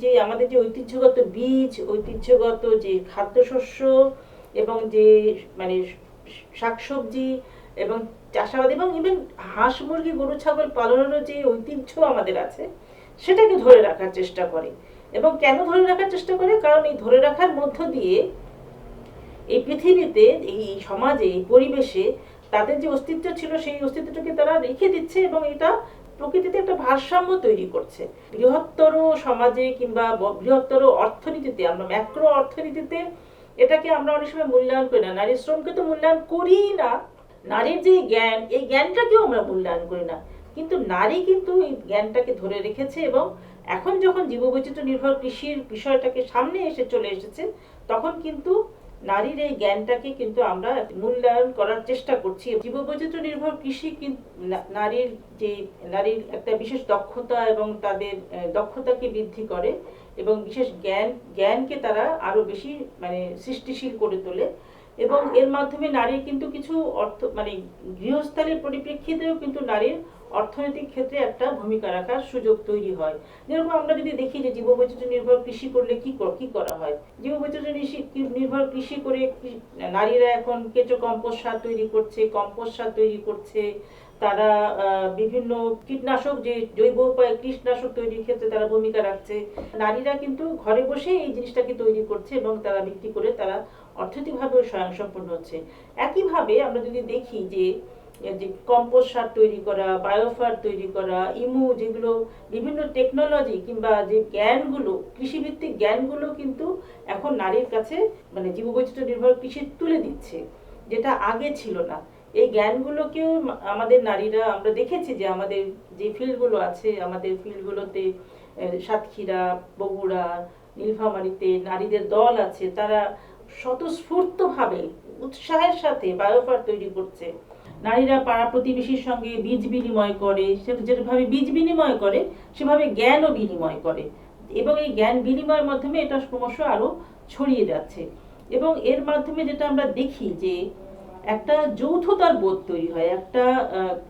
যে আমাদের যে ঐতিহ্যগত বীজ, ঐতিহ্যগত যে খাদ্যশস্য এবং যে মানে শাকসবজি এবং চাষাবাদ এবং ইভেন হাঁস মুরগি গরু ছাগল পালনেরও যে ঐতিহ্য আমাদের আছে সেটাকে ধরে রাখার চেষ্টা করে। এবং কেন ধরে রাখার চেষ্টা করে? কারণ এই ধরে রাখার মধ্য দিয়ে এই পৃথিবীতে, এই সমাজে, এই পরিবেশে তাদের যে অস্তিত্ব ছিল সেই অস্তিত্বটাকে তারা রেখে দিচ্ছে এবং এটা প্রকৃতিতে একটা ভারসাম্য তৈরি করছে। বৃহত্তর সমাজে কিংবা বৃহত্তর অর্থনীতিতে, আমরা ম্যাক্রো অর্থনীতিতে এটাকে আমরা অনেক সময় মূল্যায়ন করি না। নারীর শ্রমকে তো মূল্যায়ন করি না, নারীর যে জ্ঞান, এই জ্ঞানটাকেও আমরা মূল্যায়ন করি না। কিন্তু নারী কিন্তু এই জ্ঞানটাকে ধরে রেখেছে এবং এখন যখন জীববৈচিত্র্য নির্ভর কৃষির বিষয়টাকে সামনে চলে এসেছে, তখন কিন্তু নারীর এই জ্ঞানটাকে কিন্তু আমরা মূল্যায়ন করার চেষ্টা করছি। জীববৈচিত্র্য নির্ভর কৃষি নারীর একটা বিশেষ দক্ষতা এবং তাদের দক্ষতাকে বৃদ্ধি করে এবং বিশেষ জ্ঞানকে তারা আরো বেশি সৃষ্টিশীল করে তোলে এবং এর মাধ্যমে নারীর কিন্তু কিছু গৃহস্থালীর পরিপ্রেক্ষিতেও কিন্তু নারীর অর্থনৈতিক ক্ষেত্রে একটা ভূমিকা রাখার সুযোগ তৈরি হয়। যেরকম আমরা যদি দেখি যে জীববৈচিত্র্য নির্ভর কৃষি করলে কি করা হয়। জীববৈচিত্র্য নির্ভর কৃষি করে নারীরা এখন কেঁচো কম্পোস্ট সার তৈরি করছে, তারা বিভিন্ন কীটনাশক, যে জৈব উপায়ে কীটনাশক তৈরির ক্ষেত্রে তারা ভূমিকা রাখছে। নারীরা কিন্তু ঘরে বসে এই জিনিসটাকে তৈরি করছে এবং তারা বিক্রি করে তারা অর্থনৈতিকভাবেও স্বয়ংসম্পূর্ণ হচ্ছে। একইভাবে আমরা যদি দেখি যে কম্পোস্ট সার তৈরি করা, বায়োফার তৈরি করা, যেগুলো বিভিন্ন টেকনোলজি কিংবা যে জ্ঞানগুলো, কৃষিভিত্তিক জ্ঞানগুলো কিন্তু এখন নারীর কাছে জীববৈচিত্র্য নির্ভর কৃষি তুলে দিচ্ছে, যেটা আগে ছিল না। এই জ্ঞানগুলোকেও আমাদের নারীরা, আমরা দেখেছি যে আমাদের যে ফিল্ডগুলো আছে, আমাদের ফিল্ডগুলোতে সাতক্ষীরা, বগুড়া, নীলফামারীতে নারীদের দল আছে, তারা স্বতঃস্ফূর্তভাবে উৎসাহের সাথে বায়োফার তৈরি করছে। নারীরা পাড়া প্রতিবেশীর সঙ্গে বীজ বিনিময় করে, যেভাবে বীজ বিনিময় করে সেভাবে জ্ঞানও বিনিময় করে এবং এই জ্ঞান বিনিময়ের মাধ্যমে এটা ক্রমশ আরো ছড়িয়ে যাচ্ছে। এবং এর মাধ্যমে যেটা আমরা দেখি যে একটা যৌথতার বোধ তৈরি হয়, একটা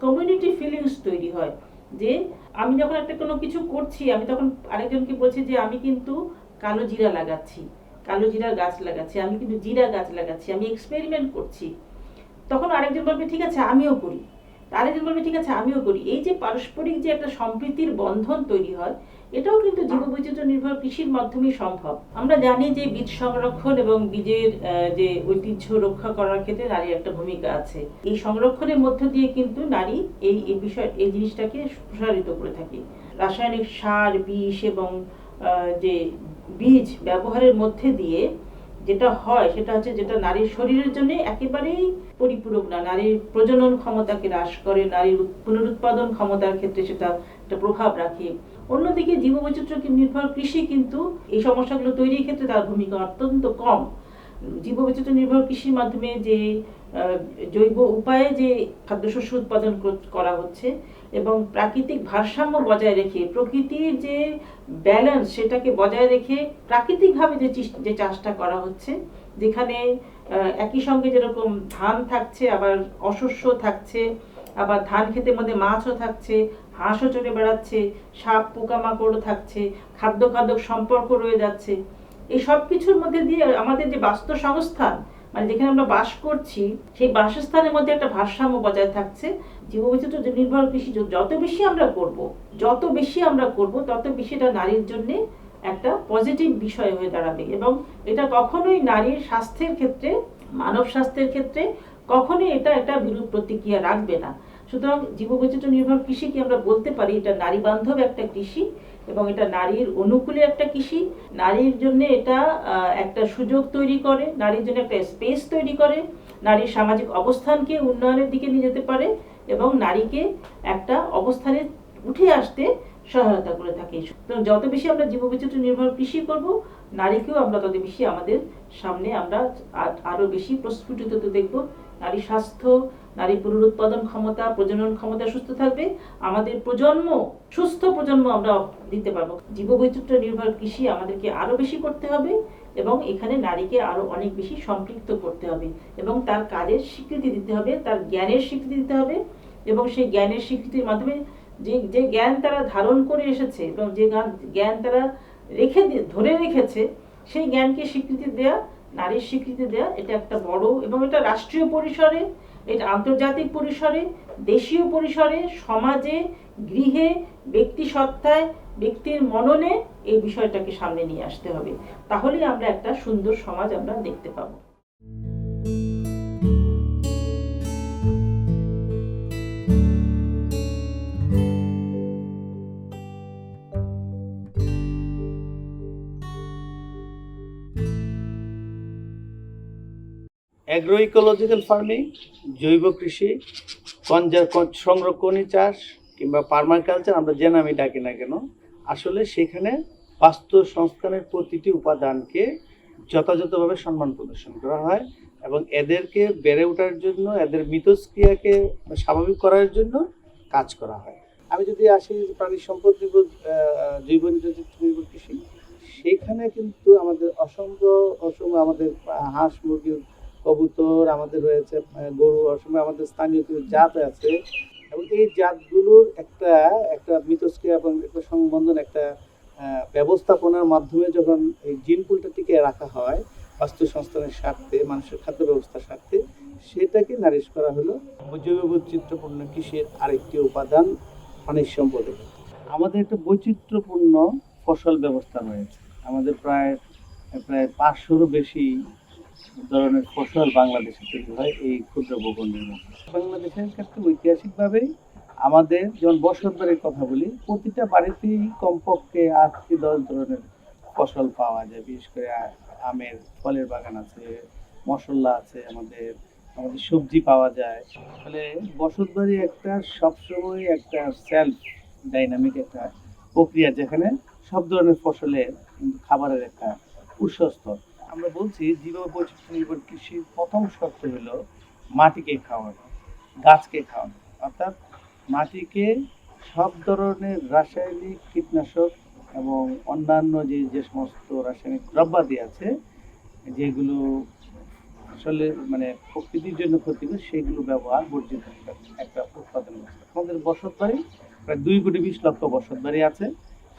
কমিউনিটি ফিলিংস তৈরি হয়, যে আমি যখন একটা কোনো কিছু করছি, আমি তখন আরেকজনকে বলছি যে আমি কিন্তু কালো জিরা লাগাচ্ছি, কালো জিরার গাছ লাগাচ্ছি, আমি কিন্তু জিরা গাছ লাগাচ্ছি, আমি এক্সপেরিমেন্ট করছি। তখন আরেকজন বলবে ঠিক আছে আমিও করি, আরেকজন বলবে ঠিক আছে আমিও করি। এই যে পারস্পরিক যে একটা সম্প্রীতির বন্ধন তৈরি হয়, এটাও কিন্তু জীববৈচিত্র্য নির্ভর কৃষির মাধ্যমেই সম্ভব। আমরা জানি যে বীজ সংরক্ষণ এবং বীজের যে ঐতিহ্য রক্ষা করার ক্ষেত্রে নারীর একটা ভূমিকা আছে। এই সংরক্ষণের মধ্য দিয়ে কিন্তু নারী এই জিনিসটাকে প্রসারিত করে থাকে। রাসায়নিক সার, বিষ এবং যে বীজ ব্যবহারের মধ্যে দিয়ে যেটা হয় সেটা হচ্ছে যেটা নারীর শরীরের জন্য একেবারেই পরিপূরক না। নারীর প্রজনন ক্ষমতাকে হ্রাস করে, নারীর পুনরুৎপাদন ক্ষমতার ক্ষেত্রে সেটা একটা প্রভাব রাখে। অন্যদিকে জীববৈচিত্র্য নির্ভর কৃষি কিন্তু এই সমস্যাগুলো তৈরির ক্ষেত্রে তার ভূমিকা অত্যন্ত কম। জীববৈচিত্র্য নির্ভর কৃষির মাধ্যমে যে জৈব উপায়ে যে খাদ্যশস্য উৎপাদন করা হচ্ছে এবং প্রাকৃতিক ভারসাম্য বজায় রেখে, প্রকৃতির যে ব্যালেন্স সেটাকে বজায় রেখে প্রাকৃতিকভাবে যে চাষটা করা হচ্ছে, যেখানে একই সঙ্গে যেরকম ধান থাকছে, আবার অশস্য থাকছে, আবার ধান ক্ষেতের মধ্যে মাছও থাকছে, হাঁসও চড়ে বেড়াচ্ছে, সাপ পোকামাকড়ও থাকছে, খাদ্য সম্পর্ক রয়ে যাচ্ছে। এই সব কিছুর মধ্যে দিয়ে আমাদের যে বাস্তুসংস্থান, যেখানে আমরা বাস করছি, সেই বাসস্থানের মধ্যে একটা ভারসাম্য বজায় থাকছে। জীববৈচিত্র্য নির্ভর কৃষি যত বেশি আমরা করব তত বেশি এটা নারীর জন্য একটা পজিটিভ বিষয় হয়ে দাঁড়াবে এবং এটা কখনোই নারীর স্বাস্থ্যের ক্ষেত্রে, মানব স্বাস্থ্যের ক্ষেত্রে কখনোই এটা একটা বিরূপ প্রতিক্রিয়া রাখবে না। সুতরাং জীববৈচিত্র্য নির্ভর কৃষিকে আমরা বলতে পারি এটা নারী বান্ধব একটা কৃষি এবং এটা নারীর অনুকূলে একটা কৃষি। নারীর জন্য এটা একটা সুযোগ তৈরি করে, নারীর জন্য একটা স্পেস তৈরি করে, নারীর সামাজিক অবস্থানকে উন্নয়নের দিকে নিয়ে যেতে পারে এবং নারীকে একটা অবস্থানে উঠে আসতে সহায়তা করে থাকে। যত বেশি আমরা জীববৈচিত্র্য নির্ভর কৃষি করব, নারীকেও আমরা তত বেশি আমাদের সামনে আমরা আরো বেশি প্রস্ফুটিত দেখব। নারী স্বাস্থ্য, নারী পুনরুৎপাদন ক্ষমতা, প্রজনন ক্ষমতা সুস্থ থাকবে, আমাদের সুস্থ প্রজন্ম আমরা দিতে পারবো। জীববৈচিত্র্য নির্ভর কৃষি আমাদেরকে আরো বেশি করতে হবে এবং এখানে নারীকে আরও অনেক বেশি সম্পৃক্ত করতে হবে এবং তার কাজের স্বীকৃতি দিতে হবে, তার জ্ঞানের স্বীকৃতি দিতে হবে এবং সেই জ্ঞানের স্বীকৃতির মাধ্যমে যে যে জ্ঞান তারা ধারণ করে এসেছে এবং যে জ্ঞান তারা ধরে রেখেছে, সেই জ্ঞানকে স্বীকৃতি দেওয়া, নারীর স্বীকৃতি দেওয়া, এটা একটা বড়, এবং এটা রাষ্ট্রীয় পরিসরে, এটা আন্তর্জাতিক পরিসরে, দেশীয় পরিসরে, সমাজে, গৃহে, ব্যক্তি সত্তায়, ব্যক্তির মননে এই বিষয়টাকে সামনে নিয়ে আসতে হবে। তাহলেই আমরা একটা সুন্দর সমাজ আমরা দেখতে পাবো। অ্যাগ্রো ইকোলজিক্যাল ফার্মিং, জৈব কৃষি, সংরক্ষণী চাষ কিংবা পার্মাকালচার, আমরা যে নামই ডাকি না কেন, আসলে সেখানে বাস্তুসংস্থানের প্রতিটি উপাদানকে যথাযথভাবে সম্মান প্রদর্শন করা হয় এবং এদেরকে বেড়ে ওঠার জন্য, এদের মিথস্ক্রিয়াকে স্বাভাবিক করার জন্য কাজ করা হয়। আমি যদি আসি প্রাণী সম্পদ নির্ভর জৈব নির্ভর কৃষি, সেখানে কিন্তু আমাদের অসংখ্য আমাদের হাঁস, মুরগি, কবুতর, আমাদের রয়েছে গরু, অসময় আমাদের স্থানীয় কিছু জাত আছে এবং এই জাতগুলোর একটা মিথস্ক্রিয়া এবং একটা সংবন্ধন, একটা ব্যবস্থাপনার মাধ্যমে যখন এই জিন পুলটা টিকে রাখা হয় বাস্তুসংস্থানের স্বার্থে, মানুষের খাদ্য ব্যবস্থার স্বার্থে, সেটাকে নারিশ করা হলো জৈব বৈচিত্র্যপূর্ণ কৃষির আরেকটি উপাদান, খনিজ সম্পদ। আমাদের একটা বৈচিত্র্যপূর্ণ ফসল ব্যবস্থা রয়েছে। আমাদের প্রায় 500-রও বেশি ধরনের ফসল বাংলাদেশে তৈরি হয় এই ক্ষুদ্র ভূখণ্ডের মধ্যে। বাংলাদেশের ক্ষেত্রে ঐতিহাসিকভাবেই আমাদের যেমন বসতবাড়ির কথা বলি, প্রতিটা বাড়িতেই কমপক্ষে 8-10 ধরনের ফসল পাওয়া যায়। বিশেষ করে আমের, ফলের বাগান আছে, মশলা আছে, আমাদের সবজি পাওয়া যায়। ফলে বসতবাড়ি একটা সবসময় একটা সেলফ ডাইনামিক একটা প্রক্রিয়া, যেখানে সব ধরনের ফসলের খাবারের একটা উৎসস্থল। আমরা বলছি জীব বৈচিত্র্য নির্ভর কৃষির প্রথম শর্ত হলো মাটিকে খাওয়ানো, গাছকে খাওয়ানো, অর্থাৎ মাটিকে সব ধরনের রাসায়নিক কীটনাশক এবং অন্যান্য যে সমস্ত রাসায়নিক দ্রব্যাদি আছে, যেগুলো আসলে প্রকৃতির জন্য ক্ষতিকর, সেগুলো ব্যবহার বর্জিত একটা উৎপাদন ব্যবস্থা। আমাদের বসতবাড়ি প্রায় 2,20,00,000 বসতবাড়ি আছে।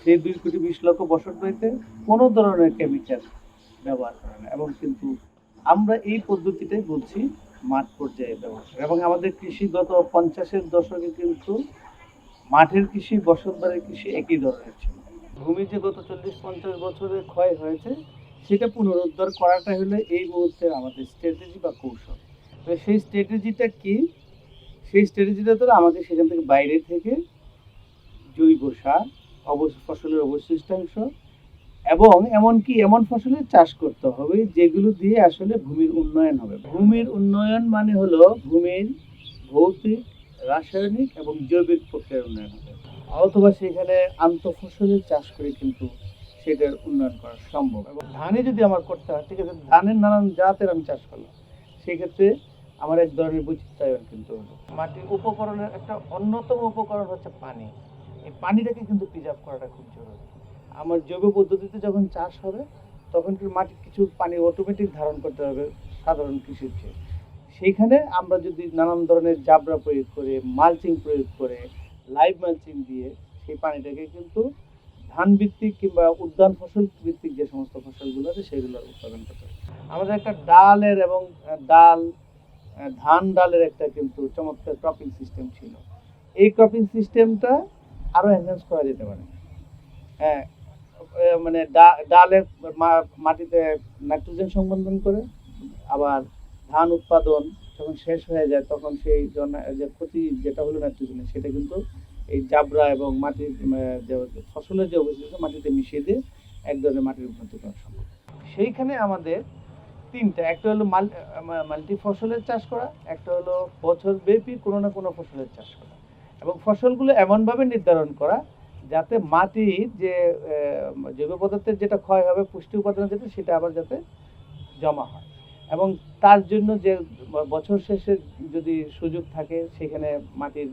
সেই 2,20,00,000 বসতবাড়িতে কোনো ধরনের কেমিক্যাল ব্যবহার করে না, এবং কিন্তু আমরা এই পদ্ধতিটাই বলছি মাঠ পর্যায়ে ব্যবহার, এবং আমাদের কৃষি গত 50-এর দশকে কিন্তু মাঠের কৃষি, বসতবাড়ির কৃষি একই ধরনের ছিল। ভূমি যে গত 40-50 বছরে ক্ষয় হয়েছে, সেটা পুনরুদ্ধার করাটা হলো এই মুহূর্তে আমাদের স্ট্র্যাটেজি বা কৌশল। তো সেই স্ট্র্যাটেজিটা কি? সেই স্ট্র্যাটেজিটা তো আমাকে সেখান থেকে বাইরে থেকে জৈব সার, ফসলের অবশিষ্টাংশ এবং এমনকি এমন ফসলের চাষ করতে হবে যেগুলো দিয়ে আসলে ভূমির উন্নয়ন হবে। ভূমির উন্নয়ন মানে হলো ভূমির ভৌতিক, রাসায়নিক এবং জৈবিক প্রক্রিয়ার উন্নয়ন হবে, অথবা সেখানে আন্তঃফসলের চাষ করে কিন্তু সেটার উন্নয়ন করা সম্ভব। এবং ধানে যদি আমার করতে হয়, ঠিক আছে, ধানের নানান জাতের আমি চাষ করলাম, সেক্ষেত্রে আমার এক ধরনের বৈচিত্র্যায়ন কিন্তু হলো। মাটির উপকরণের একটা অন্যতম উপকরণ হচ্ছে পানি। এই পানিটাকে কিন্তু প্রিজার্ভ করাটা খুব জরুরি। আমার জৈব পদ্ধতিতে যখন চাষ হবে, তখন কিন্তু মাটির কিছু পানি অটোমেটিক ধারণ করতে হবে সাধারণ কৃষির চেয়ে। সেইখানে আমরা যদি নানান ধরনের জাবরা প্রয়োগ করে, মালচিং প্রয়োগ করে, লাইভ মালচিং দিয়ে সেই পানিটাকে কিন্তু ধান ভিত্তিক কিংবা উদ্যান ফসল ভিত্তিক যে সমস্ত ফসলগুলো আছে সেগুলোর উৎপাদন করতে হবে। আমাদের একটা ডালের এবং ধান ডালের একটা কিন্তু চমৎকার ক্রপিং সিস্টেম ছিল। এই ক্রপিং সিস্টেমটা আরো এনহ্যান্স করা যেতে পারে। হ্যাঁ, ডালের মাটিতে নাইট্রোজেন সংবন্ধন করে, আবার ধান উৎপাদন যখন শেষ হয়ে যায়, তখন সেই যে ক্ষতি যেটা হলো নাইট্রোজেনের, সেটা কিন্তু এই জাবরা এবং মাটির ফসলের যে অবশিষ্ট মাটিতে মিশিয়ে দিয়ে এক ধরনের মাটির উন্নতি করা সম্ভব। সেইখানে আমাদের তিনটা, একটা হলো মাল্টি ফসলের চাষ করা, একটা হলো বছর ব্যাপী কোনো না কোনো ফসলের চাষ করা, এবং ফসলগুলো এমনভাবে নির্ধারণ করা যাতে মাটির যে জৈব পদার্থের যেটা ক্ষয় হবে, পুষ্টি উপাদান যেটা, সেটা আবার যাতে জমা হয়। এবং তার জন্য যে বছর শেষে যদি সুযোগ থাকে, সেখানে মাটির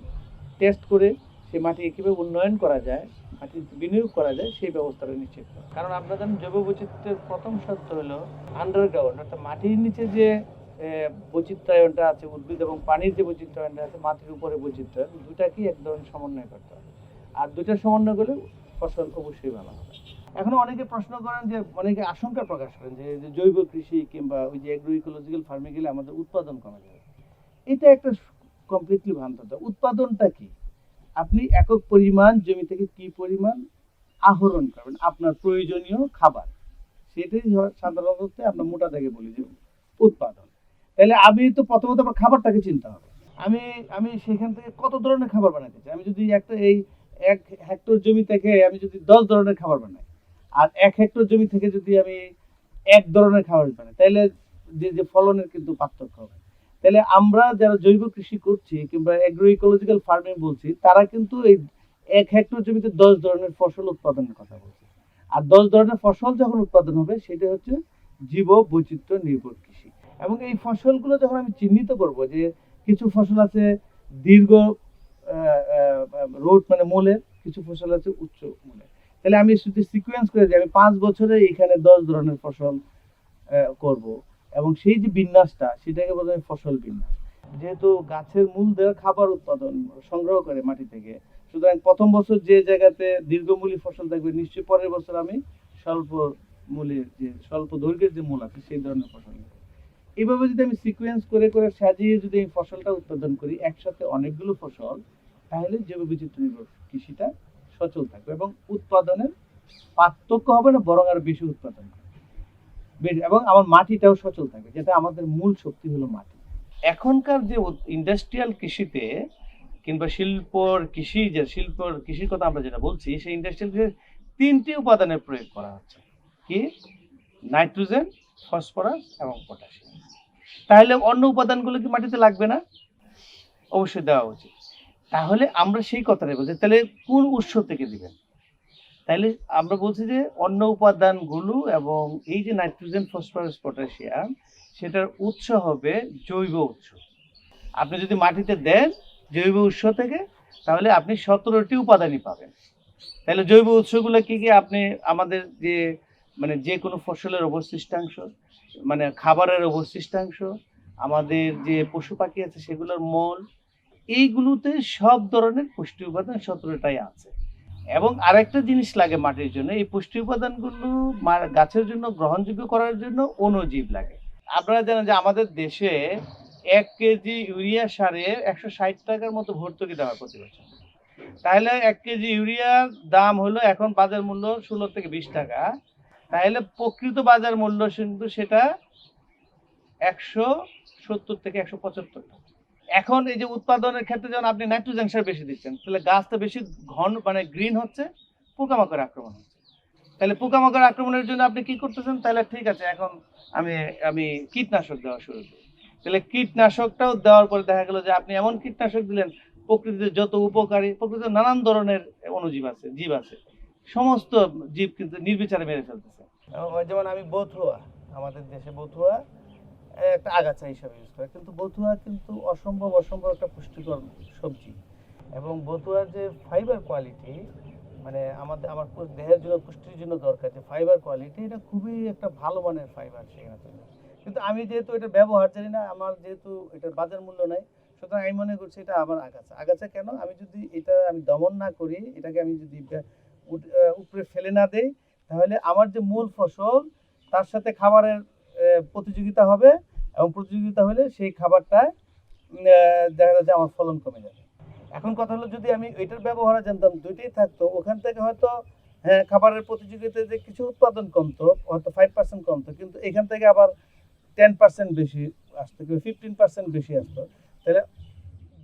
টেস্ট করে সেই মাটি কীভাবে উন্নয়ন করা যায়, মাটিতে বিনিয়োগ করা যায় সেই ব্যবস্থাটা নিশ্চিত করা। কারণ আপনারা জানেন জৈব বৈচিত্র্যের প্রথম শর্ত হলো আন্ডারগ্রাউন্ড, অর্থাৎ মাটির নিচে যে বৈচিত্র্যায়নটা আছে, উদ্ভিদ এবং পানির যে বৈচিত্র্যায়নটা আছে, মাটির উপরে বৈচিত্র্য, দুটাকেই এক ধরনের সমন্বয় করতে হবে। আর দুটার সমন্বয় করলে ফসল অবশ্যই ভালো হবে। এখনো অনেকে প্রশ্ন করেন, যে অনেকে আশঙ্কা প্রকাশ করেন যে জৈব কৃষি কিংবা ওই যে অ্যাগ্রো ইকোলজিক্যাল ফার্মে গেলে আমাদের উৎপাদন কমে যাবে। এটা একটা কমপ্লিটলি ভ্রান্ত। উৎপাদনটা কি? আপনি একক পরিমাণ জমি থেকে কি পরিমাণ আহরণ করবেন, আপনার প্রয়োজনীয় খাবার, সেটাই সাধারণত আমরা মোটা দাগে বলি যে উৎপাদন। তাহলে আমি তো প্রথমত আমার খাবারটাকে চিন্তা হবে, আমি সেখান থেকে কত ধরনের খাবার বানাতে চাই। আমি যদি এই 1 হেক্টর জমি থেকে আমি যদি 10 ধরনের খাবার বানাই, আর 1 হেক্টর জমি থেকে যদি আমি 1 ধরনের খাবার বানাই, তাহলে যে ফলনের কিন্তু পার্থক্য হবে। তাহলে আমরা যারা জৈব কৃষি করছি কিংবা অ্যাগ্রো ইকোলজিক্যাল ফার্মিং বলছি, তারা কিন্তু এই 1 হেক্টর জমিতে 10 ধরনের ফসল উৎপাদনের কথা বলছে। আর 10 ধরনের ফসল যখন উৎপাদন হবে, সেটা হচ্ছে জীব বৈচিত্র্য নির্ভর কৃষি। এবং এই ফসলগুলো যখন আমি চিহ্নিত করব, যে কিছু ফসল আছে দীর্ঘ রোট মানে মূলের, কিছু ফসল আছে উচ্চ মূলের, তাহলে আমি শুধু সিকোয়েন্স করে যে আমি 5 বছরে এখানে 10 ধরনের ফসল করব, এবং সেই যে বিন্যাসটা, সেটাকে বলা হয় ফসল বিন্যাস। যেহেতু গাছের মূল দেওয়া খাবার উৎপাদন সংগ্রহ করে মাটি থেকে, সুতরাং প্রথম বছর যে জায়গাতে দীর্ঘমূলী ফসল থাকবে, নিশ্চয়ই পরের বছর আমি স্বল্প মূলের যে স্বল্প দৈর্ঘ্যের যে মূল আছে সেই ধরনের ফসল নেব। এইভাবে যদি আমি সিকোয়েন্স করে করে সাজিয়ে যদি এই ফসলটা উৎপাদন করি একসাথে অনেকগুলো ফসল, তাহলে জৈব বৈচিত্র্য নির্ভর কৃষিটা সচল থাকবে এবং উৎপাদনের পার্থক্য হবে না, বরং আরো বেশি উৎপাদন হবে, এবং আমার মাটিটাও সচল থাকবে, যেটা আমাদের মূল শক্তি হলো মাটি। এখনকার যে ইন্ডাস্ট্রিয়াল কৃষিতে কিংবা শিল্পর কৃষির কথা আমরা যেটা বলছি, সেই ইন্ডাস্ট্রিয়াল কৃষিতে 3টি উপাদানের প্রয়োগ করা হচ্ছে, কি? নাইট্রোজেন, ফসফরাস এবং পটাশিয়াম। তাহলে অন্য উপাদানগুলো কি মাটিতে লাগবে না? অবশ্যই দেওয়া উচিত। তাহলে আমরা সেই কথাটাই বলছি, তাহলে কোন উৎস থেকে দিবেন? তাহলে আমরা বলছি যে অন্য উপাদানগুলো এবং এই যে নাইট্রোজেন, ফসফরাস, পটাশিয়াম, সেটার উৎস হবে জৈব উৎস। আপনি যদি মাটিতে দেন জৈব উৎস থেকে, তাহলে আপনি 17টি উপাদানই পাবেন। তাহলে জৈব উৎসগুলো কি কি? আপনি আমাদের যে কোনো ফসলের অবশিষ্টাংশ, মানে খাবারের অবশিষ্টাংশ, আমাদের যে পশু পাখি আছে সেগুলোর মল, এইগুলোতে সব ধরনের পুষ্টি উপাদান 17টাই আছে। এবং আরেকটা জিনিস লাগে মাটির জন্য, এই পুষ্টি উপাদানগুলো গাছের জন্য গ্রহণযোগ্য করার জন্য অণুজীব লাগে। আপনারা জানেন যে আমাদের দেশে 1 কেজি ইউরিয়া সারের 160 টাকার মতো ভর্তুকি দেওয়া প্রতি বছর। তাহলে 1 কেজি ইউরিয়ার দাম হলো এখন বাজার মূল্য 16 থেকে 20 টাকা। তাহলে প্রকৃত বাজার মূল্য কিন্তু সেটা 170 থেকে 175 টাকা। এখন এই যে উৎপাদনের ক্ষেত্রে যখন আপনি নাইট্রোজেন সার বেশি দিচ্ছেন, তাহলে গাছটা বেশি ঘন গ্রিন হচ্ছে, পোকামাকড় আক্রমণ হচ্ছে। তাহলে পোকামাকড় আক্রমণের জন্য আপনি কি করতেছেন? তাহলে ঠিক আছে, এখন আমি কীটনাশক দেওয়া শুরু করি। তাহলে কীটনাশকটাও দেওয়ার পরে দেখা গেল যে আপনি এমন কীটনাশক দিলেন, প্রকৃতিতে যত উপকারী, প্রকৃতিতে নানান ধরনের জীব আছে, সমস্ত জীব কিন্তু নির্বিচারে মেরে ফেলতেছে। যেমন আমি বথুয়া, আমাদের দেশে বথুয়া একটা আগাছা হিসাবে ইউজ করে, কিন্তু বথুয়া কিন্তু অসম্ভব একটা পুষ্টিকর সবজি। এবং বথুয়ার যে ফাইবার কোয়ালিটি, মানে আমার দেহের জন্য পুষ্টির জন্য দরকার যে ফাইবার কোয়ালিটি, এটা খুবই একটা ভালো মানের ফাইবার সেখানে। কিন্তু আমি যেহেতু এটা ব্যবহার জানি না, আমার যেহেতু এটার বাজার মূল্য নাই, সুতরাং আমি মনে করছি এটা আমার আগাছা কেন? আমি যদি এটা দমন না করি, এটাকে আমি যদি উপরে ফেলে না দেই, তাহলে আমার যে মূল ফসল তার সাথে খাবারের প্রতিযোগিতা হবে, এবং প্রতিযোগিতা হলে সেই খাবারটা দেখা যাচ্ছে আমার ফলন কমে যাবে। এখন কথা হলো, যদি আমি এটার ব্যবহার জানতাম, দুইটাই থাকতো, ওখান থেকে হয়তো হ্যাঁ খাবারের প্রতিযোগিতায় যে কিছু উৎপাদন কমতো, হয়তো 5% কমতো, কিন্তু এখান থেকে আবার 10% বেশি আসতো, 15% বেশি আসতো, তাহলে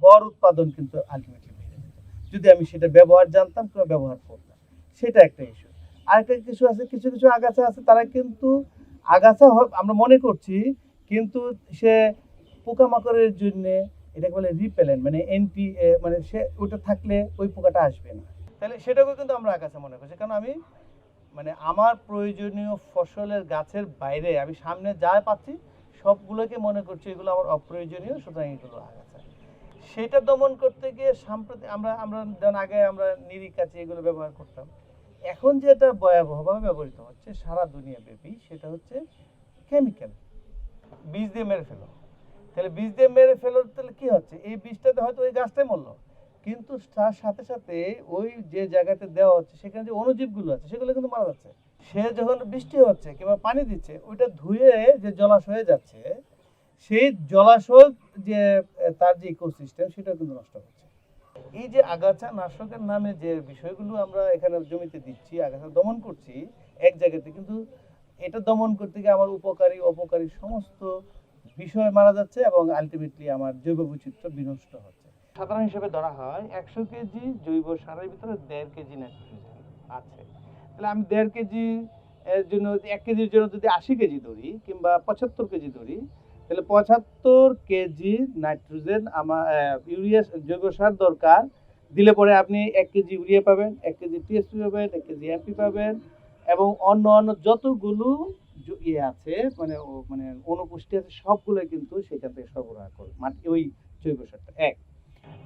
গড় উৎপাদন কিন্তু আলটিমেটলি বেড়ে যেত, যদি আমি সেটা ব্যবহার জানতাম কিংবা ব্যবহার করতাম। সেটা একটা ইস্যু। আরেকটা কিছু আছে, কিছু আগাছা আছে, তারা কিন্তু আগাছা আমরা মনে করছি, কিন্তু সে পোকামাকড়ের জন্য এটাকে বলে রিপেলেন্ট, মানে এন্টি, মানে সে ওটা থাকলে ওই পোকাটা আসবে না। তাহলে সেটাকেও কিন্তু আমরা আগাছা মনে করছি, কারণ আমি আমার প্রয়োজনীয় ফসলের গাছের বাইরে আমি সামনে যা পাচ্ছি সবগুলোকে মনে করছি এগুলো আমার অপ্রয়োজনীয়, সুতরাং এগুলো আগাছা। সেটা দমন করতে গিয়ে সাম্প্রতিক আমরা আমরা যেমন আগে আমরা নিরি কাঁচি এগুলো ব্যবহার করতাম, এখন যেটা ভয়াবহভাবে ব্যবহৃত হচ্ছে সারা দুনিয়া ব্যাপী সেটা হচ্ছে কেমিক্যাল। বীজ দিয়ে মেরে ফেলো, তাহলে বীজ দিয়ে মেরে ফেলো, তাহলে কি হচ্ছে, এই বীজটাতে হয়তো ওই গাছটাই মরলো, কিন্তু তার সাথে সাথে ওই যে জায়গাতে দেওয়া হচ্ছে সেখানে যে অণুজীবগুলো আছে সেগুলো কিন্তু মারা যাচ্ছে। সে যখন বৃষ্টি হচ্ছে কিংবা পানি দিচ্ছে ওইটা ধুয়ে যে জলাশয়ে যাচ্ছে, সেই জলাশয় যে তার যে ইকোসিস্টেম সেটা কিন্তু নষ্ট হচ্ছে। এই যে আগাছা নাশকের নামে যে বিষয়গুলো আমরা এখানে জমিতে দিচ্ছি, আগাছা দমন করছি এক জায়গাতে, কিন্তু এটা দমন করতে গিয়ে আমার উপকারী অপকারী সমস্ত বিষয় মারা যাচ্ছে এবং আলটিমেটলি আমার জৈব বৈচিত্র্য বিনষ্ট হচ্ছে। সাধারণ হিসেবে ধরা হয় 100 কেজি জৈব সারের ভিতরে 1.5 কেজি নাইট্রোজেন আছে। তাহলে আমি 1.5 কেজি এর জন্য 1 কেজির জন্য যদি 80 কেজি ধরি কিংবা 75 কেজি ধরি, তাহলে 75 কেজি নাইট্রোজেন আমার ইউরিয়া জৈব সার দরকার। দিলে পরে আপনি 1 কেজি ইউরিয়া পাবেন, 1 কেজি টিএসপি পাবেন, 1 কেজি এমপি পাবেন এবং অন্য যতগুলো ইয়ে আছে মানে অনুপুষ্টি আছে সবগুলো কিন্তু সেখান থেকে সরবরাহ করে মাটি ওই জৈব সারটা। এক,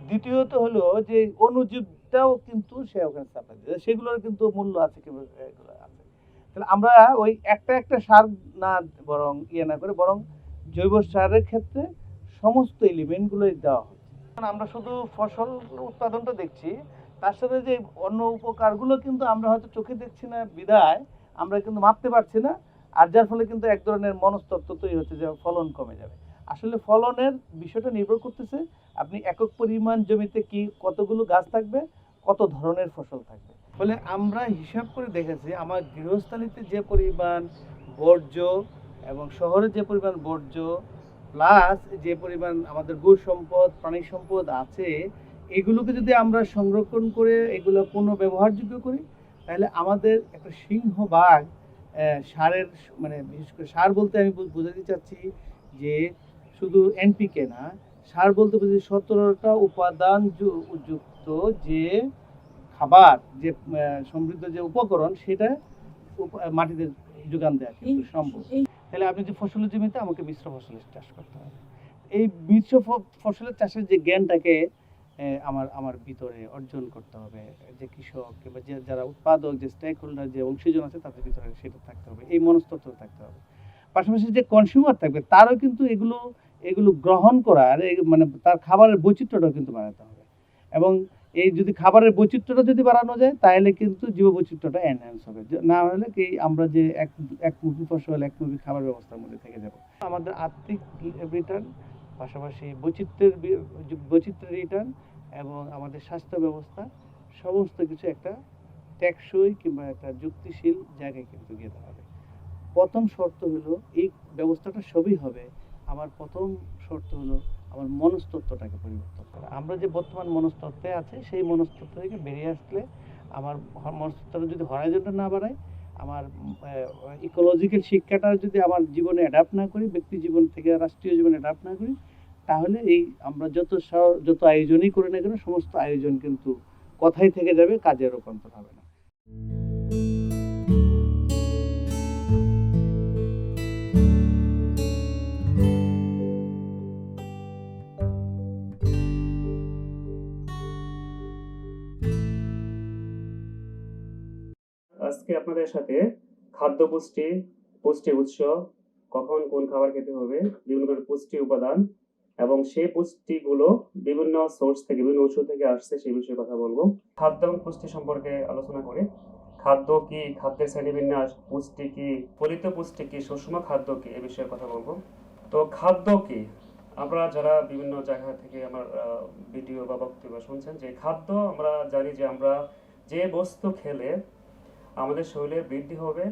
দ্বিতীয়ত হলো যে অণুজীবটাও কিন্তু সে ওখানে সাপ্লাই দিচ্ছে, সেগুলোর কিন্তু মূল্য আছে কিংবা এগুলো আছে। তাহলে আমরা ওই একটা সার না বরং না করে বরং জৈব সারের ক্ষেত্রে সমস্ত এলিমেন্টগুলোই দেওয়া হচ্ছে। আমরা শুধু ফসল উৎপাদনটা দেখছি, তার সাথে যে অন্য উপকারগুলো কিন্তু আমরা হয়তো চোখে দেখছি না বিধায় আমরা কিন্তু মাপতে পারছি না, আর যার ফলে কিন্তু এক ধরনের মনস্তত্ত্ব তৈরি হচ্ছে যে ফলন কমে যাবে। আসলে ফলনের বিষয়টা নির্ভর করতেছে আপনি একক পরিমাণ জমিতে কি কতগুলো গাছ থাকবে, কত ধরনের ফসল থাকবে। ফলে আমরা হিসাব করে দেখেছি আমার গৃহস্থালিতে যে পরিমাণ বর্জ্য এবং শহরে যে পরিমাণ বর্জ্য প্লাস যে পরিমাণ আমাদের গো সম্পদ প্রাণী সম্পদ আছে, এগুলোকে যদি আমরা সংরক্ষণ করে এগুলো পুনর্ব্যবহারযোগ্য করি, তাহলে আমাদের একটা সিংহভাগ সারের বিশেষ করে সার বলতে আমি বোঝাতে চাচ্ছি যে শুধু এনপিকে না, সার বলতে বুঝি 17টা উপাদান যুক্ত যে খাবার যে সমৃদ্ধ যে উপকরণ সেটা মাটিতে যোগান দেওয়া কিন্তু সম্ভব। তাহলে আপনি যে ফসলের জমিতে আমাকে মিশ্র ফসলের চাষ করতে হবে। এই মিশ্র ফসলের চাষের যে জ্ঞানটাকে আমার ভিতরে অর্জন করতে হবে, যে কৃষক কিংবা যারা উৎপাদক যে স্টেক হোল্ডার যে অংশীজন আছে তাদের ভিতরে সেটা থাকতে হবে, এই মনস্তত্ত্ব থাকতে হবে। পাশাপাশি যে কনজিউমার থাকবে তারও কিন্তু এগুলো গ্রহণ করার তার খাবারের বৈচিত্র্যটাও কিন্তু বাড়াতে হবে। এবং এই যদি খাবারের বৈচিত্র্যটা যদি বাড়ানো যায় তাহলে কিন্তু জীব বৈচিত্র্যটা এনহ্যান্স হবে, না হলে কি আমরা যে একমুখী ফসল একমুখী খাবার ব্যবস্থার মধ্যে থেকে যাব। আমাদের আর্থিক রিটার্ন পাশাপাশি বৈচিত্র্যের রিটার্ন এবং আমাদের স্বাস্থ্য ব্যবস্থা সমস্ত কিছু একটা টেকসই কিংবা একটা যুক্তিশীল জায়গায় কিন্তু গিয়ে দাঁড়াবে। প্রথম শর্ত হলো এই ব্যবস্থাটা সবই হবে, আমার প্রথম শর্ত হলো আমার মনস্তত্ত্বটাকে পরিবর্তন করা। আমরা যে বর্তমান মনস্তত্ত্বে আছে সেই মনস্তত্ত্ব থেকে বেরিয়ে আসলে আমার মনস্তত্ত্বটা যদি হরাইজনটা না বাড়ায়, আমার ইকোলজিক্যাল শিক্ষাটা যদি আমার জীবনে অ্যাডাপ্ট না করি, ব্যক্তি জীবন থেকে রাষ্ট্রীয় জীবনে অ্যাডাপ্ট না করি, তাহলে এই আমরা যত আয়োজনই করি না কেন সমস্ত আয়োজন কিন্তু কথাই থেকে যাবে, কাজে রূপান্তর হবে না। আজকে আপনাদের সাথে খাদ্য পুষ্টি উৎস, কখন কোন খাবার খেতে হবে, বিভিন্ন ধরনের পুষ্টি উপাদান এবং সেই পুষ্টিগুলো বিভিন্ন সোর্স থেকে বিভিন্ন উৎস থেকে আসছে সেই বিষয়ে কথা বলবো। খাদ্য এবং পুষ্টি সম্পর্কে আলোচনা করে খাদ্য কি, খাদ্যের শ্রেণীবিন্যাস, পুষ্টি কি, ফলিত পুষ্টি কি, সুষম খাদ্য কি, এ বিষয়ে কথা বলবো। তো খাদ্য কি, আমরা যারা বিভিন্ন জায়গা থেকে আমার ভিডিও বা বক্তব্য শুনছেন, যে খাদ্য আমরা জানি যে আমরা যে বস্তু খেলে আমাদের শরীরের বৃদ্ধি হবে,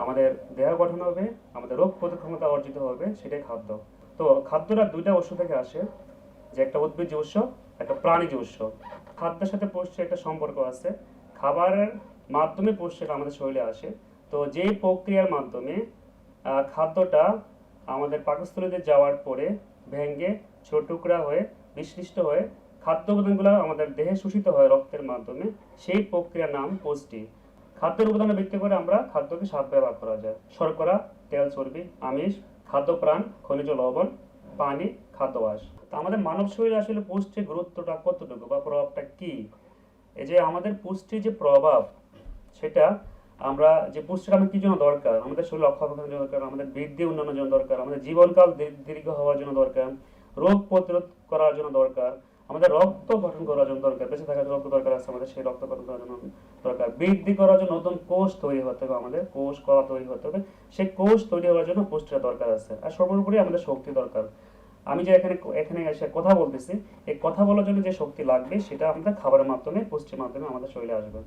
আমাদের দেহ গঠন হবে, আমাদের রোগ প্রতিরোধ ক্ষমতা অর্জিত হবে, সেটাই খাদ্য। তো খাদ্যটা দুইটা উৎস থেকে আসে, যে একটা উদ্ভিজ্জ উৎস, একটা প্রাণীজ উৎস। খাদ্যের সাথে পুষ্টির একটা সম্পর্ক আছে, খাবারের মাধ্যমে পুষ্টিটা আমাদের শরীরে আসে। তো যে প্রক্রিয়ার মাধ্যমে খাদ্যটা আমাদের পাকস্থলীতে যাওয়ার পরে ভেঙে ছোট টুকরা হয়ে বিশ্লিষ্ট হয়ে খাদ্য উপাদানগুলো আমাদের দেহে শোষিত হয় রক্তের মাধ্যমে, সেই প্রক্রিয়ার নাম পুষ্টি। খাদ্যের উপাদানে ভিত্তি করে আমরা খাদ্যকে 7 ভাগে ভাগ করা যায়: শর্করা, তেল, চর্বি, আমিষ, খাদ্য প্রাণ, খনিজ লবণ, পানি, খাদ্যাভ্যাস। তো আমাদের মানব শরীরে আসলে পুষ্টির গুরুত্বটা কতটুকু বা প্রভাবটা কি? এই যে আমাদের পুষ্টির যে প্রভাব, সেটা আমরা যে পুষ্টিটা আমাদের কি জন্য দরকার, আমাদের শরীর রক্ষা করার জন্য দরকার, আমাদের বৃদ্ধি উন্নয়নের জন্য দরকার, আমাদের জীবনকাল দীর্ঘ হওয়ার জন্য দরকার, রোগ প্রতিরোধ করার জন্য দরকার, আমাদের রক্ত গঠন করার জন্য দরকার, বেঁচে থাকার জন্য রক্ত দরকার আছে আমাদের, সেই রক্ত গঠন করার জন্য দরকার, বৃদ্ধি করার জন্য নতুন কোষ তৈরি হতে হবে, আমাদের কোষ কলা তৈরি হতে হবে, সেই কোষ তৈরি হওয়ার জন্য পুষ্টিটা দরকার আছে। আর সর্বোপরি আমাদের শক্তি দরকার। আমি যে এখানে এসে কথা বলতেছি, এই কথা বলার জন্য যে শক্তি লাগবে সেটা আমাদের খাবারের মাধ্যমে, পুষ্টির মাধ্যমে আমাদের শরীরে আসবে।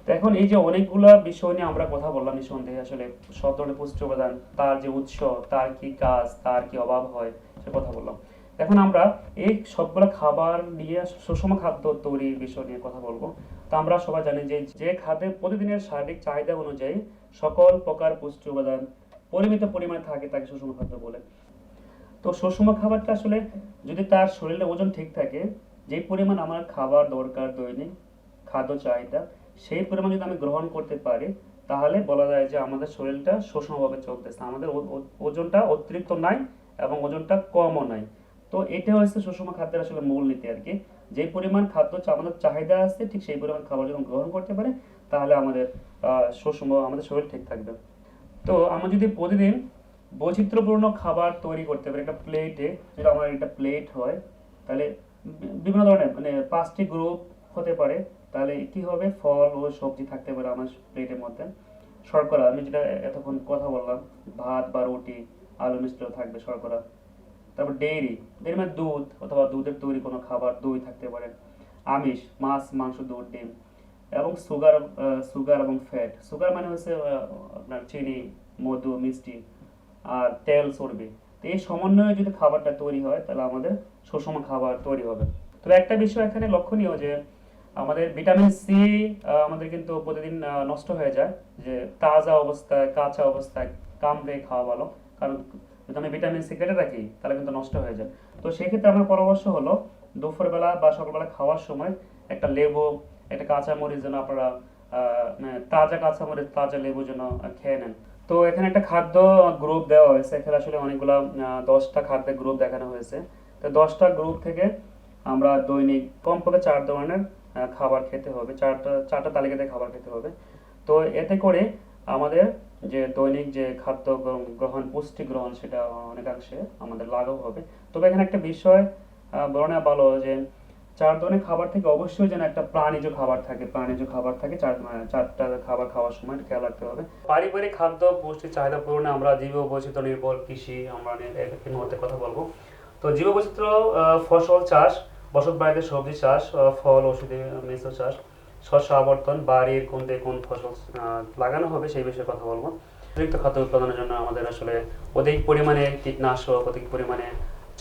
তো এখন এই যে অনেকগুলা বিষয় নিয়ে আমরা কথা বললাম, নিঃসন্দেহে আসলে সব ধরনের পুষ্টি উপাদান, তার যে উৎস, তার কি কাজ, তার কি অভাব হয়, সে কথা বললাম। এখন আমরা এই সবগুলো খাবার নিয়ে সুষম খাদ্য তৈরির বিষয় নিয়ে কথা বলবো। তো আমরা সবাই জানি যে খাদ্যে প্রতিদিনের শারীরিক চাহিদা অনুযায়ী সকল প্রকার পুষ্টি উপাদান পরিমিত পরিমাণে থাকে তাকে সুষম খাদ্য বলে। তো সুষম খাবারটা আসলে যদি তার শরীরের ওজন ঠিক থাকে, যে পরিমাণ আমার খাবার দরকার দৈনিক খাদ্য চাহিদা, সেই পরিমাণ যদি আমি গ্রহণ করতে পারি, তাহলে বলা যায় যে আমাদের শরীরটা সুষমভাবে চলতেছে, আমাদের ওজনটা অতিরিক্ত নাই এবং ওজনটা কমও নাই। তো এটা হচ্ছে সুষম খাদ্যের আসলে মূল নীতি আর কি। যে পরিমাণ খাদ্য আমাদের চাহিদা আছে, ঠিক সেই পরিমাণ খাবার যখন গ্রহণ করতে পারে, তাহলে আমাদের সুষম, আমাদের শরীর ঠিক থাকবে। তো আমরা যদি প্রতিদিন বৈচিত্র্যপূর্ণ খাবার তৈরি করতে পারি, একটা প্লেটে যদি আমার একটা প্লেট হয়, তাহলে বিভিন্ন ধরনের মানে 5টি গ্রুপ হতে পারে। তাহলে কি হবে, ফল ও সবজি থাকতে পারে আমার প্লেটের মধ্যে। শর্করা, আমি যেটা এতক্ষণ কথা বললাম, ভাত বা রুটি, আলু মিশ্রিত থাকবে শর্করা। তারপর ডেইরি মানে দুধ অথবা দুধের তৈরি কোনো খাবার, দই থাকতে পারে। আমিষ, মাছ, মাংস, দুধ, ডিম। এবং সুগার এবং ফ্যাট। সুগার মানে হচ্ছে আপনার চিনি, মধু, মিষ্টি, আর তেল, চর্বি। তো এই সমন্বয়ে যদি খাবারটা তৈরি হয়, তাহলে আমাদের সুষম খাবার তৈরি হবে। তবে একটা বিষয় এখানে লক্ষণীয় যে আমাদের ভিটামিন সি আমাদের কিন্তু প্রতিদিন নষ্ট হয়ে যায়, যে তাজা অবস্থায়, কাঁচা অবস্থায় কামড়ে খাওয়া ভালো, কারণ যদি আমি ভিটামিন সি কেটে রাখি তাহলে কিন্তু নষ্ট হয়ে যায়। তো সেক্ষেত্রে আমার পরামর্শ হলো দুপুরবেলা বা সকালবেলা খাওয়ার সময় একটা লেবু, একটা কাঁচা মরিচ যেন আপনারা তাজা কাঁচা মরিচ, তাজা লেবু যেন খেয়ে নেন। তো এখানে একটা খাদ্য গ্রুপ দেওয়া হয়েছে, এখানে আসলে অনেকগুলো 10টা খাদ্যের গ্রুপ দেখানো হয়েছে। তো 10টা গ্রুপ থেকে আমরা দৈনিক কমপক্ষে 4 ধরনের খাবার খেতে হবে, চারটা তালিকাতে খাবার খেতে হবে। তো এতে করে আমাদের যে দৈনিক যে খাদ্য গ্রহণ, পুষ্টি গ্রহণ, সেটা অনেকাংশে আমাদের লাঘব হবে। তবে এখানে একটা বিষয় বলা ভালো যে 4 ধরনের খাবার থেকে অবশ্যই যেন একটা প্রাণীজ খাবার থাকে, চারটা খাবার খাওয়ার সময় খেয়াল রাখতে হবে। পারিবারিক খাদ্য পুষ্টি চাহিদা পূরণে আমরা জীব বৈচিত্র্য নির্ভর কৃষি আমরা এই মুহূর্তে কথা বলবো। তো জীব বৈচিত্র্য, ফসল চাষ, বসত বাড়িতে সবজি চাষ, ফল ওষুধি মিশ্র চাষ, শস্য আবর্তন, বাড়ির কোনতে কোন ফসল লাগানো হবে সেই বিষয়ে কথা বলবো। অতিরিক্ত খাদ্য উৎপাদনের জন্য আমাদের আসলে অধিক পরিমাণে কীটনাশক, অধিক পরিমাণে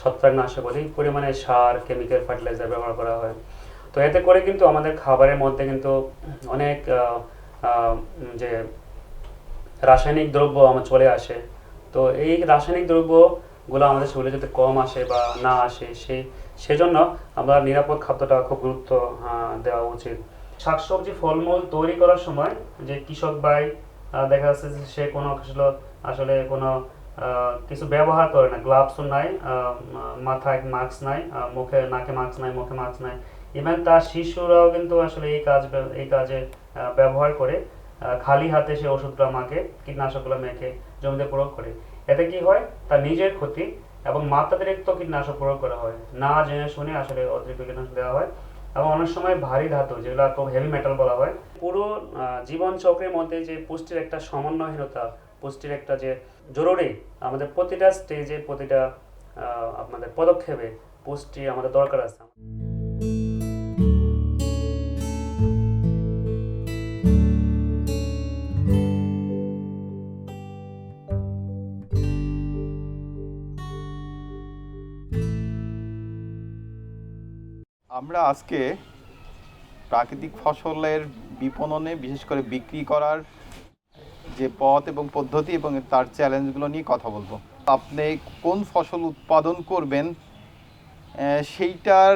ছত্রাকনাশক, অধিক পরিমাণে সার, কেমিক্যাল ফার্টিলাইজার ব্যবহার করা হয়। তো এতে করে কিন্তু আমাদের খাবারের মধ্যে কিন্তু অনেক যে রাসায়নিক দ্রব্য আমার চলে আসে। তো এই রাসায়নিক দ্রব্যগুলো আমাদের শরীরে যাতে কম আসে বা না আসে, সেজন্য আমরা নিরাপদ খাদ্যটা খুব গুরুত্ব দেওয়া উচিত। শাকসবজি, ফলমূল তৈরি করার সময় যে কৃষক ভাই দেখা যাচ্ছে যে সে কোনো আসলে কোনো কিছু ব্যবহার করে না, গ্লাভসও নাই, মাথায় মাস্ক নাই, নাকে মাস্ক নাই, মুখে মাস্ক নাই। ইভেন তার শিশুরাও কিন্তু আসলে এই কাজে ব্যবহার করে, খালি হাতে সে ওষুধগুলো মাখে, কীটনাশকগুলো মেখে জমিতে প্রয়োগ করে। এতে কি হয়, তার নিজের ক্ষতি এবং মাত্রাতিরিক্ত কীটনাশক প্রয়োগ করা হয়, না জেনে শুনে আসলে অতিরিক্ত কীটনাশক দেওয়া হয়। এবং অনেক সময় ভারী ধাতু, যেগুলো খুব হেভি মেটাল বলা হয়। পুরো জীবন চক্রের মধ্যে যে পুষ্টির একটা সমন্বয়হীনতা, পুষ্টির একটা যে জরুরি, আমাদের প্রতিটা স্টেজে, প্রতিটা আপনাদের পদক্ষেপে পুষ্টি আমাদের দরকার আছে। আমরা আজকে প্রাকৃতিক ফসলের বিপণনে, বিশেষ করে বিক্রি করার যে পথ এবং পদ্ধতি এবং তার চ্যালেঞ্জগুলো নিয়ে কথা বলবো। আপনি কোন ফসল উৎপাদন করবেন সেইটার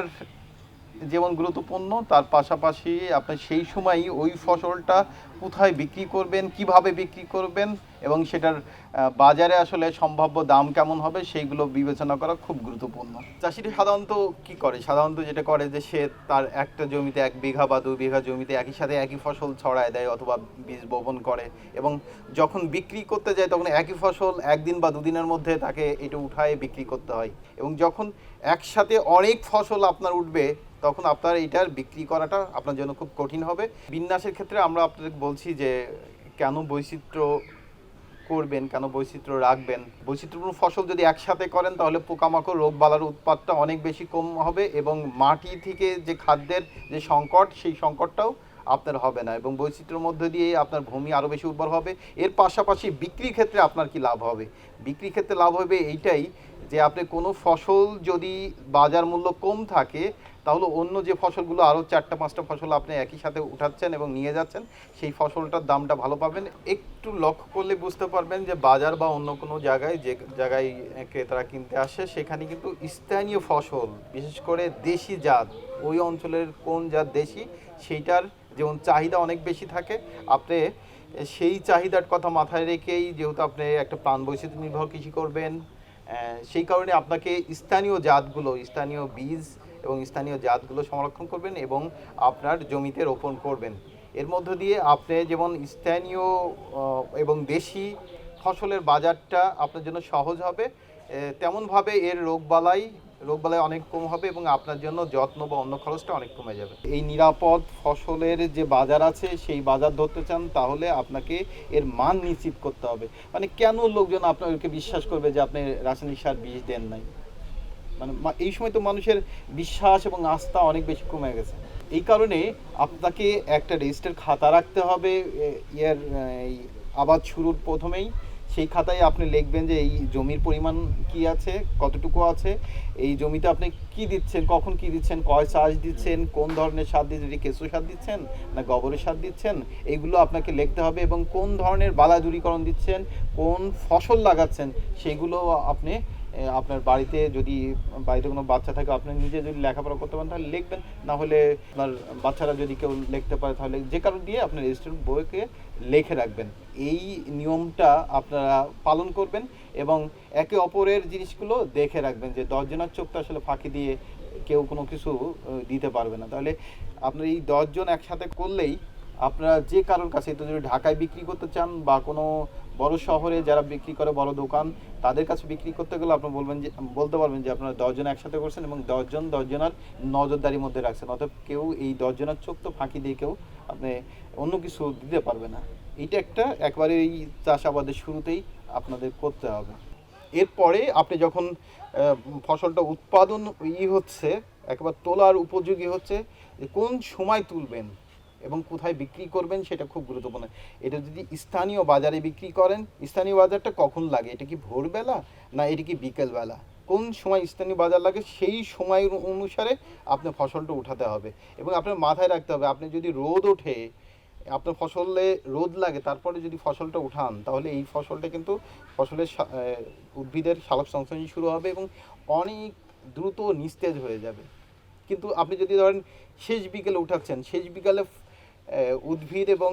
যেমন গুরুত্বপূর্ণ, তার পাশাপাশি আপনি সেই সময়ই ওই ফসলটা কোথায় বিক্রি করবেন, কিভাবে বিক্রি করবেন, এবং সেটার বাজারে আসলে সম্ভাব্য দাম কেমন হবে সেইগুলো বিবেচনা করা খুব গুরুত্বপূর্ণ। চাষিরা সাধারণত কি করে, সাধারণত যেটা করে যে সে তার একটা জমিতে 1 বিঘা বা 2 বিঘা জমিতে একই সাথে একই ফসল ছড়ায় দেয় অথবা বীজ বপন করে, এবং যখন বিক্রি করতে যায় তখন একই ফসল একদিন বা দুদিনের মধ্যে তাকে এটা উঠায় বিক্রি করতে হয়, এবং যখন একসাথে অনেক ফসল আপনার উঠবে তখন আপনার এটার বিক্রি করাটা আপনার জন্য খুব কঠিন হবে। বিন্যাসের ক্ষেত্রে আমরা আপনাদের বলছি যে কেন বৈচিত্র্য করবেন, কেন বৈচিত্র্য রাখবেন। বৈচিত্র্যপূর্ণ ফসল যদি একসাথে করেন তাহলে পোকামাকড় রোগবালার উৎপাদটা অনেক বেশি কম হবে, এবং মাটি থেকে যে খাদ্যের যে সংকট সেই সংকটটাও আপনার হবে না, এবং বৈচিত্র্যের মধ্যে দিয়ে আপনার ভূমি আরও বেশি উর্বর হবে। এর পাশাপাশি বিক্রির ক্ষেত্রে আপনার কি লাভ হবে? বিক্রির ক্ষেত্রে লাভ হবে এইটাই যে আপনি কোনো ফসল যদি বাজার মূল্য কম থাকে তাহলে অন্য যে ফসলগুলো আরও 4-5টা ফসল আপনি একই সাথে উঠাচ্ছেন এবং নিয়ে যাচ্ছেন, সেই ফসলটার দামটা ভালো পাবেন। একটু লক্ষ্য করলে বুঝতে পারবেন যে বাজার বা অন্য কোনো জায়গায় যে জায়গায় ক্রেতারা কিনতে আসে সেখানে কিন্তু স্থানীয় ফসল, বিশেষ করে দেশি জাত, ওই অঞ্চলের কোন জাত দেশি সেইটার যেমন চাহিদা অনেক বেশি থাকে। আপনি সেই চাহিদার কথা মাথায় রেখেই, যেহেতু আপনি একটা প্রাণ বৈচিত্র্য নির্ভর কৃষি করবেন, সেই কারণে আপনাকে স্থানীয় জাতগুলো, স্থানীয় বীজ এবং স্থানীয় জাতগুলো সংরক্ষণ করবেন এবং আপনার জমিতে রোপণ করবেন। এর মধ্য দিয়ে আপনি যেমন স্থানীয় এবং দেশি ফসলের বাজারটা আপনার জন্য সহজ হবে, তেমনভাবে এর রোগবালাই অনেক কম হবে এবং আপনার জন্য যত্ন বা অন্য খরচটা অনেক কমে যাবে। এই নিরাপদ ফসলের যে বাজার আছে সেই বাজার ধরতে চান তাহলে আপনাকে এর মান নিশ্চিত করতে হবে। মানে কেন লোকজন আপনাকে বিশ্বাস করবে যে আপনি রাসায়নিক সার বীজ দেন নাই? মানে এই সময় তো মানুষের বিশ্বাস এবং আস্থা অনেক বেশি কমে গেছে। এই কারণে আপনাকে একটা রেজিস্টার খাতা রাখতে হবে এই আবাদ শুরুর প্রথমেই। সেই খাতায় আপনি লিখবেন যে এই জমির পরিমাণ কি আছে, কতটুকু আছে, এই জমিতে আপনি কি দিচ্ছেন, কখন কি দিচ্ছেন, কয় চাষ দিচ্ছেন, কোন ধরনের সার দিচ্ছেন, কেঁচো সার দিচ্ছেন না গোবরের সার দিচ্ছেন, এইগুলো আপনাকে লিখতে হবে, এবং কোন ধরনের বালা দূরীকরণ দিচ্ছেন, কোন ফসল লাগাচ্ছেন সেইগুলো আপনি আপনার বাড়িতে, যদি বাড়িতে কোনো বাচ্চা থাকে আপনি নিজে যদি লেখাপড়া করতে পারেন তাহলে লিখবেন, না হলে আপনার বাচ্চারা যদি কেউ লিখতে পারে তাহলে যে কারো দিয়ে আপনার রেজিস্টার বইকে লিখে রাখবেন। এই নিয়মটা আপনারা পালন করবেন এবং একে অপরের জিনিসগুলো দেখে রাখবেন, যে 10 জনের চোখ তো আসলে ফাঁকি দিয়ে কেউ কোনো কিছু দিতে পারবে না। তাহলে আপনার এই 10 জন একসাথে করলেই আপনারা যে কারোর কাছে, তো যদি ঢাকায় বিক্রি করতে চান বা কোনো বড় শহরে যারা বিক্রি করে বড় দোকান, তাদের কাছে বিক্রি করতে গেলে আপনি বলতে পারবেন যে আপনারা 10 জন একসাথে করছেন এবং 10 জনের নজরদারির মধ্যে রাখছেন, অতএব কেউ এই 10 জনের চোখ তো ফাঁকি দিয়ে কেউ আপনি অন্য কিছু দিতে পারবে না। এইটা একটা একবারে এই চাষাবাদের শুরুতেই আপনাদের করতে হবে। এরপরে আপনি যখন ফসলটা উৎপাদন হচ্ছে, একবার তোলার উপযোগী হচ্ছে, যে কোন সময় তুলবেন এবং কোথায় বিক্রি করবেন সেটা খুব গুরুত্বপূর্ণ। এটা যদি স্থানীয় বাজারে বিক্রি করেন, স্থানীয় বাজারটা কখন লাগে, এটা কি ভোরবেলা না এটা কি বিকেলবেলা, কোন সময় স্থানীয় বাজার লাগে সেই সময় অনুসারে আপনার ফসলটা উঠাতে হবে। এবং আপনার মাথায় রাখতে হবে, আপনি যদি রোদ ওঠে, আপনার ফসলে রোদ লাগে, তারপরে যদি ফসলটা উঠান তাহলে এই ফসলটা কিন্তু ফসলের উদ্ভিদের সালোক সংশ্লেষণ শুরু হবে এবং অনেক দ্রুত নিস্তেজ হয়ে যাবে। কিন্তু আপনি যদি ধরেন শেষ বিকেলে উঠাচ্ছেন, শেষ বিকালে উদ্ভিদ এবং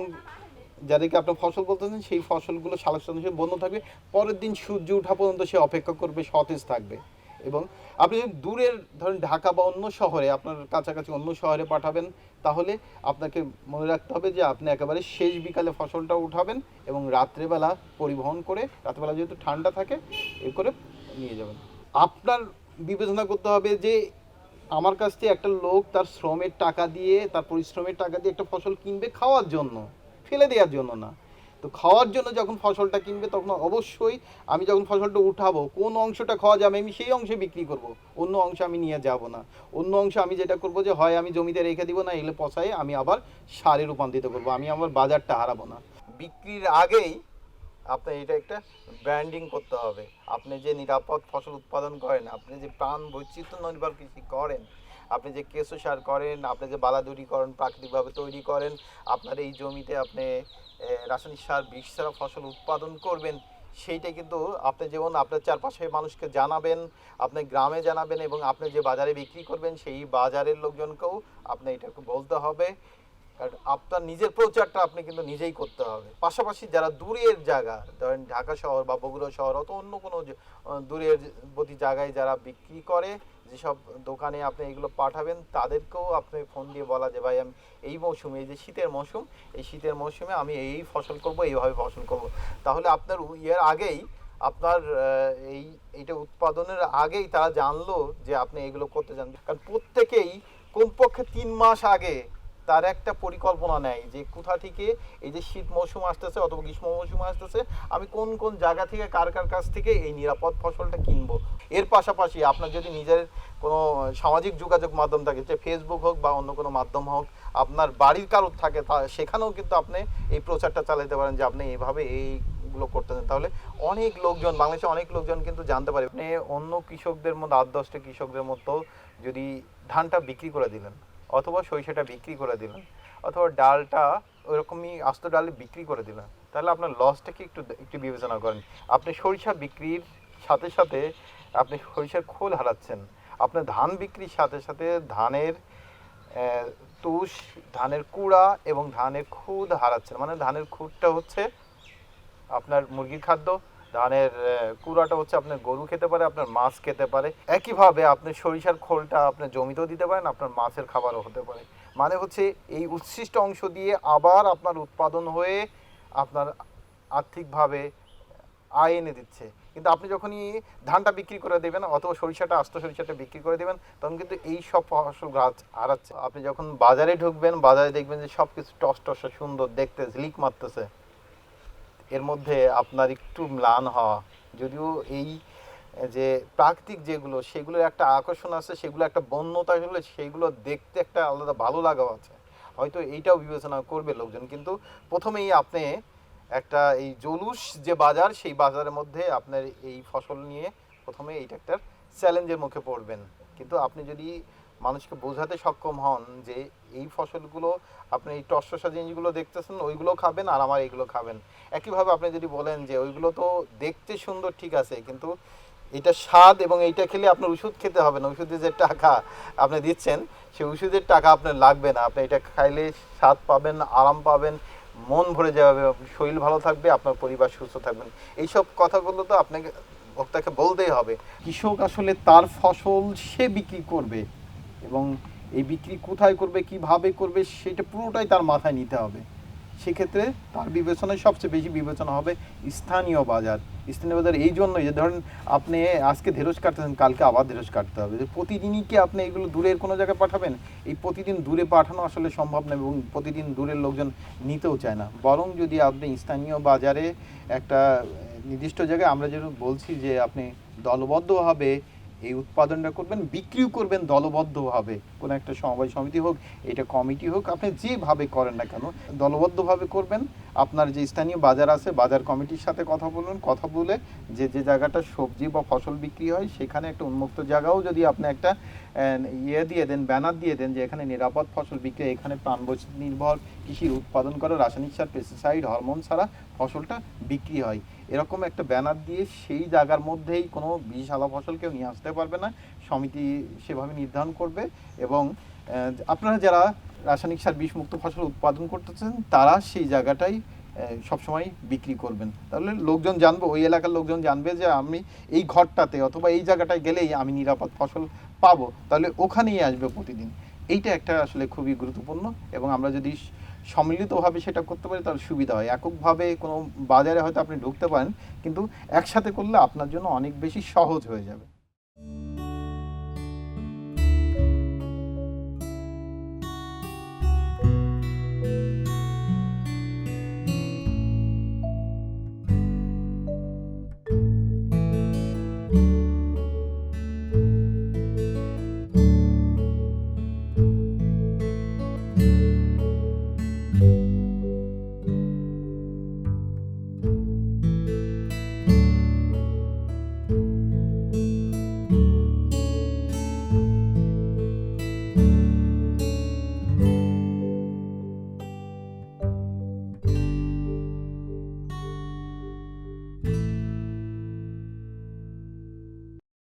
যাদেরকে আপনার ফসল বলতেছেন সেই ফসলগুলো সালোক সংশ্লেষণ বন্ধ থাকবে, পরের দিন সূর্য ওঠা পর্যন্ত সে অপেক্ষা করবে, সতেজ থাকবে। এবং আপনি যদি দূরের ধরেন ঢাকা বা অন্য শহরে, আপনার কাছাকাছি অন্য শহরে পাঠাবেন, তাহলে আপনাকে মনে রাখতে হবে যে আপনি একেবারে শেষ বিকালে ফসলটা উঠাবেন এবং রাত্রেবেলা পরিবহন করে, রাত্রেবেলা যেহেতু ঠান্ডা থাকে, এ করে নিয়ে যাবেন। আপনার বিবেচনা করতে হবে যে আমার কাছ থেকে একটা লোক তার শ্রমের টাকা দিয়ে, তার পরিশ্রমের টাকা দিয়ে একটা ফসল কিনবে খাওয়ার জন্য, ফেলে দেওয়ার জন্য না। তো খাওয়ার জন্য যখন ফসলটা কিনবে তখন অবশ্যই আমি যখন ফসলটা উঠাবো, কোন অংশটা খাওয়া যাবে আমি সেই অংশে বিক্রি করব, অন্য অংশ আমি নিয়ে যাব না। অন্য অংশ আমি যেটা করব যে হয় আমি জমিতে রেখে দিব, না এগুলো পচায়ে আমি আবার সারে রূপান্তরিত করবো, আমি আমার বাজারটা হারাবো না। বিক্রির আগেই আপনার এটা একটা ব্র্যান্ডিং করতে হবে। আপনি যে নিরাপদ ফসল উৎপাদন করেন, আপনি যে প্রাণ বৈচিত্র্য নির্ভর কৃষি করেন, আপনি যে কেঁচো সার করেন, আপনি যে বালা দূরীকরণ প্রাকৃতিকভাবে তৈরি করেন, আপনার এই জমিতে আপনি রাসায়নিক সার বিষ ছাড়া ফসল উৎপাদন করবেন, সেইটা কিন্তু আপনি যেমন আপনার চারপাশের মানুষকে জানাবেন, আপনি গ্রামে জানাবেন, এবং আপনি যে বাজারে বিক্রি করবেন সেই বাজারের লোকজনকেও আপনি এটা বলতে হবে। কারণ আপনার নিজের প্রচারটা আপনি কিন্তু নিজেই করতে হবে। পাশাপাশি যারা দূরের জায়গা, ধরেন ঢাকা শহর বা বগুড়া শহর অথবা অন্য কোনো দূরের প্রতি জায়গায় যারা বিক্রি করে, যেসব দোকানে আপনি এগুলো পাঠাবেন, তাদেরকেও আপনি ফোন দিয়ে বলা যে ভাই আমি এই মৌসুমে, এই যে শীতের মৌসুম, এই শীতের মৌসুমে আমি এই ফসল করব, এইভাবে ফসল করব। তাহলে আপনার ইয়ের আগেই আপনার এইটা উৎপাদনের আগেই তারা জানলো যে আপনি এগুলো করতে চান। কারণ প্রত্যেকেই কমপক্ষে 3 মাস আগে তার একটা পরিকল্পনা নেয় যে কোথা থেকে এই যে শীত মৌসুম আসতেছে অথবা গ্রীষ্ম মৌসুম আসতেছে, আমি কোন কোন জায়গা থেকে কার কার কাছ থেকে এই নিরাপদ ফসলটা কিনবো। এর পাশাপাশি আপনার যদি নিজের কোনো সামাজিক যোগাযোগ মাধ্যম থাকে, যে ফেসবুক হোক বা অন্য কোনো মাধ্যম হোক, আপনার বাড়ির কারোর থাকে, সেখানেও কিন্তু আপনি এই প্রচারটা চালাতে পারেন যে আপনি এইভাবে এইগুলো করতেছেন। তাহলে অনেক লোকজন, বাংলাদেশে অনেক লোকজন কিন্তু জানতে পারে। আপনি অন্য কৃষকদের মধ্যে 8-10টা কৃষকদের মতো যদি ধানটা বিক্রি করে দিলেন, অথবা সরিষাটা বিক্রি করে দিলেন, অথবা ডালটা ওইরকমই আস্ত ডালে বিক্রি করে দিলেন, তাহলে আপনার লসটাকে একটু বিবেচনা করেন। আপনি সরিষা বিক্রির সাথে সাথে আপনি সরিষার খোল হারাচ্ছেন। আপনার ধান বিক্রির সাথে সাথে ধানের তুষ, ধানের কুড়া এবং ধানের খুদ হারাচ্ছেন। মানে ধানের খুদটা হচ্ছে আপনার মুরগির খাদ্য, ধানের কুড়াটা হচ্ছে আপনার গরু খেতে পারে, আপনার মাছ খেতে পারে। একইভাবে আপনি সরিষার খোলটা আপনার জমিতেও দিতে পারেন, আপনার মাছের খাবারও হতে পারে। মানে হচ্ছে এই উচ্ছিষ্ট অংশ দিয়ে আবার আপনার উৎপাদন হয়ে আপনার আর্থিকভাবে আয় এনে দিচ্ছে। কিন্তু আপনি যখনই ধানটা বিক্রি করে দেবেন অথবা সরিষাটা, আস্ত সরিষাটা বিক্রি করে দেবেন, তখন কিন্তু এই সব ফসল গাছ হারাচ্ছে। আপনি যখন বাজারে ঢুকবেন, বাজারে দেখবেন যে সব কিছু টস টসা সুন্দর দেখতে, ঝিলিক মারতেছে। এর মধ্যে আপনার একটু ম্লান হওয়া, যদিও এই যে প্রাকৃতিক যেগুলো, সেগুলোর একটা আকর্ষণ আছে, সেগুলো একটা বন্যতা হলে সেইগুলো দেখতে একটা আলাদা ভালো লাগাও আছে, হয়তো এইটাও বিবেচনা করবে লোকজন। কিন্তু প্রথমেই আপনি একটা এই জলুস যে বাজার, সেই বাজারের মধ্যে আপনার এই ফসল নিয়ে প্রথমে এইটা একটা চ্যালেঞ্জের মুখে পড়বেন। কিন্তু আপনি যদি মানুষকে বোঝাতে সক্ষম হন যে এই ফসলগুলো আপনি এই টসটসা জিনিসগুলো দেখতেছেন, ওইগুলো খাবেন আর আমার এইগুলো খাবেন। একইভাবে আপনি যদি বলেন যে ওইগুলো তো দেখতে সুন্দর, ঠিক আছে, কিন্তু এটা স্বাদ এবং এইটা খেলে আপনার ওষুধ খেতে হবে না, ওষুধের যে টাকা আপনি দিচ্ছেন সেই ওষুধের টাকা আপনার লাগবে না, আপনি এটা খাইলে স্বাদ পাবেন, আরাম পাবেন, মন ভরে যাবে, শরীর ভালো থাকবে, আপনার পরিবার সুস্থ থাকবেন। এইসব কথাগুলো তো আপনাকে ভোক্তাকে বলতেই হবে। কৃষক আসলে তার ফসল সে বিক্রি করবে এবং এই বিক্রি কোথায় করবে, কিভাবে করবে, সেটা পুরোটাই তার মাথায় নিতে হবে। সেক্ষেত্রে তার বিবেচনায় সবচেয়ে বেশি বিবেচনা হবে স্থানীয় বাজার। স্থানীয় বাজার এই জন্যই যে ধরেন আপনি আজকে ঢেঁড়স কাটতেছেন, কালকে আবার ঢেঁড়স কাটতে হবে। প্রতিদিনই কি আপনি এগুলো দূরের কোনো জায়গায় পাঠাবেন? এই প্রতিদিন দূরে পাঠানো আসলে সম্ভব নয় এবং প্রতিদিন দূরের লোকজন নিতেও চায় না। বরং যদি আপনি স্থানীয় বাজারে একটা নির্দিষ্ট জায়গায়, আমরা যেরকম বলছি যে আপনি দলবদ্ধভাবে এই উৎপাদনটা করবেন, বিক্রিও করবেন দলবদ্ধভাবে, কোনো একটা সমবায় সমিতি হোক, এটা কমিটি হোক, আপনি যেভাবে করেন না কেন দলবদ্ধভাবে করবেন। আপনার যে স্থানীয় বাজার আছে, বাজার কমিটির সাথে কথা বলুন, কথা বলে যে জায়গাটা সবজি বা ফসল বিক্রি হয় সেখানে একটা উন্মুক্ত জায়গাও যদি আপনি একটা দিয়ে দেন, ব্যানার দিয়ে দেন যে এখানে নিরাপদ ফসল বিক্রি, এখানে প্রাণবৈচিত্র্য নির্ভর কৃষি উৎপাদন করা, রাসায়নিক সার, পেস্টিসাইড, হরমোন ছাড়া ফসলটা বিক্রি হয়, এরকম একটা ব্যানার দিয়ে সেই জায়গার মধ্যেই কোনো বিষালা ফসল কেউ নিয়ে আসতে পারবে না, সমিতি সেভাবে নির্ধারণ করবে। এবং আপনারা যারা রাসায়নিক সার বিষমুক্ত ফসল উৎপাদন করতেছেন তারা সেই জায়গাটাই সবসময় বিক্রি করবেন। তাহলে লোকজন জানবে, ওই এলাকার লোকজন জানবে যে আমি এই ঘরটাতে অথবা এই জায়গাটায় গেলেই আমি নিরাপদ ফসল পাবো, তাহলে ওখানেই আসবে প্রতিদিন। এইটা একটা আসলে খুবই গুরুত্বপূর্ণ এবং আমরা যদি সম্মিলিতভাবে সেটা করতে পারি তাহলে সুবিধা হয়। এককভাবে কোনো বাজারে হয়তো আপনি ঢুকতে পারেন, কিন্তু একসাথে করলে আপনার জন্য অনেক বেশি সহজ হয়ে যাবে।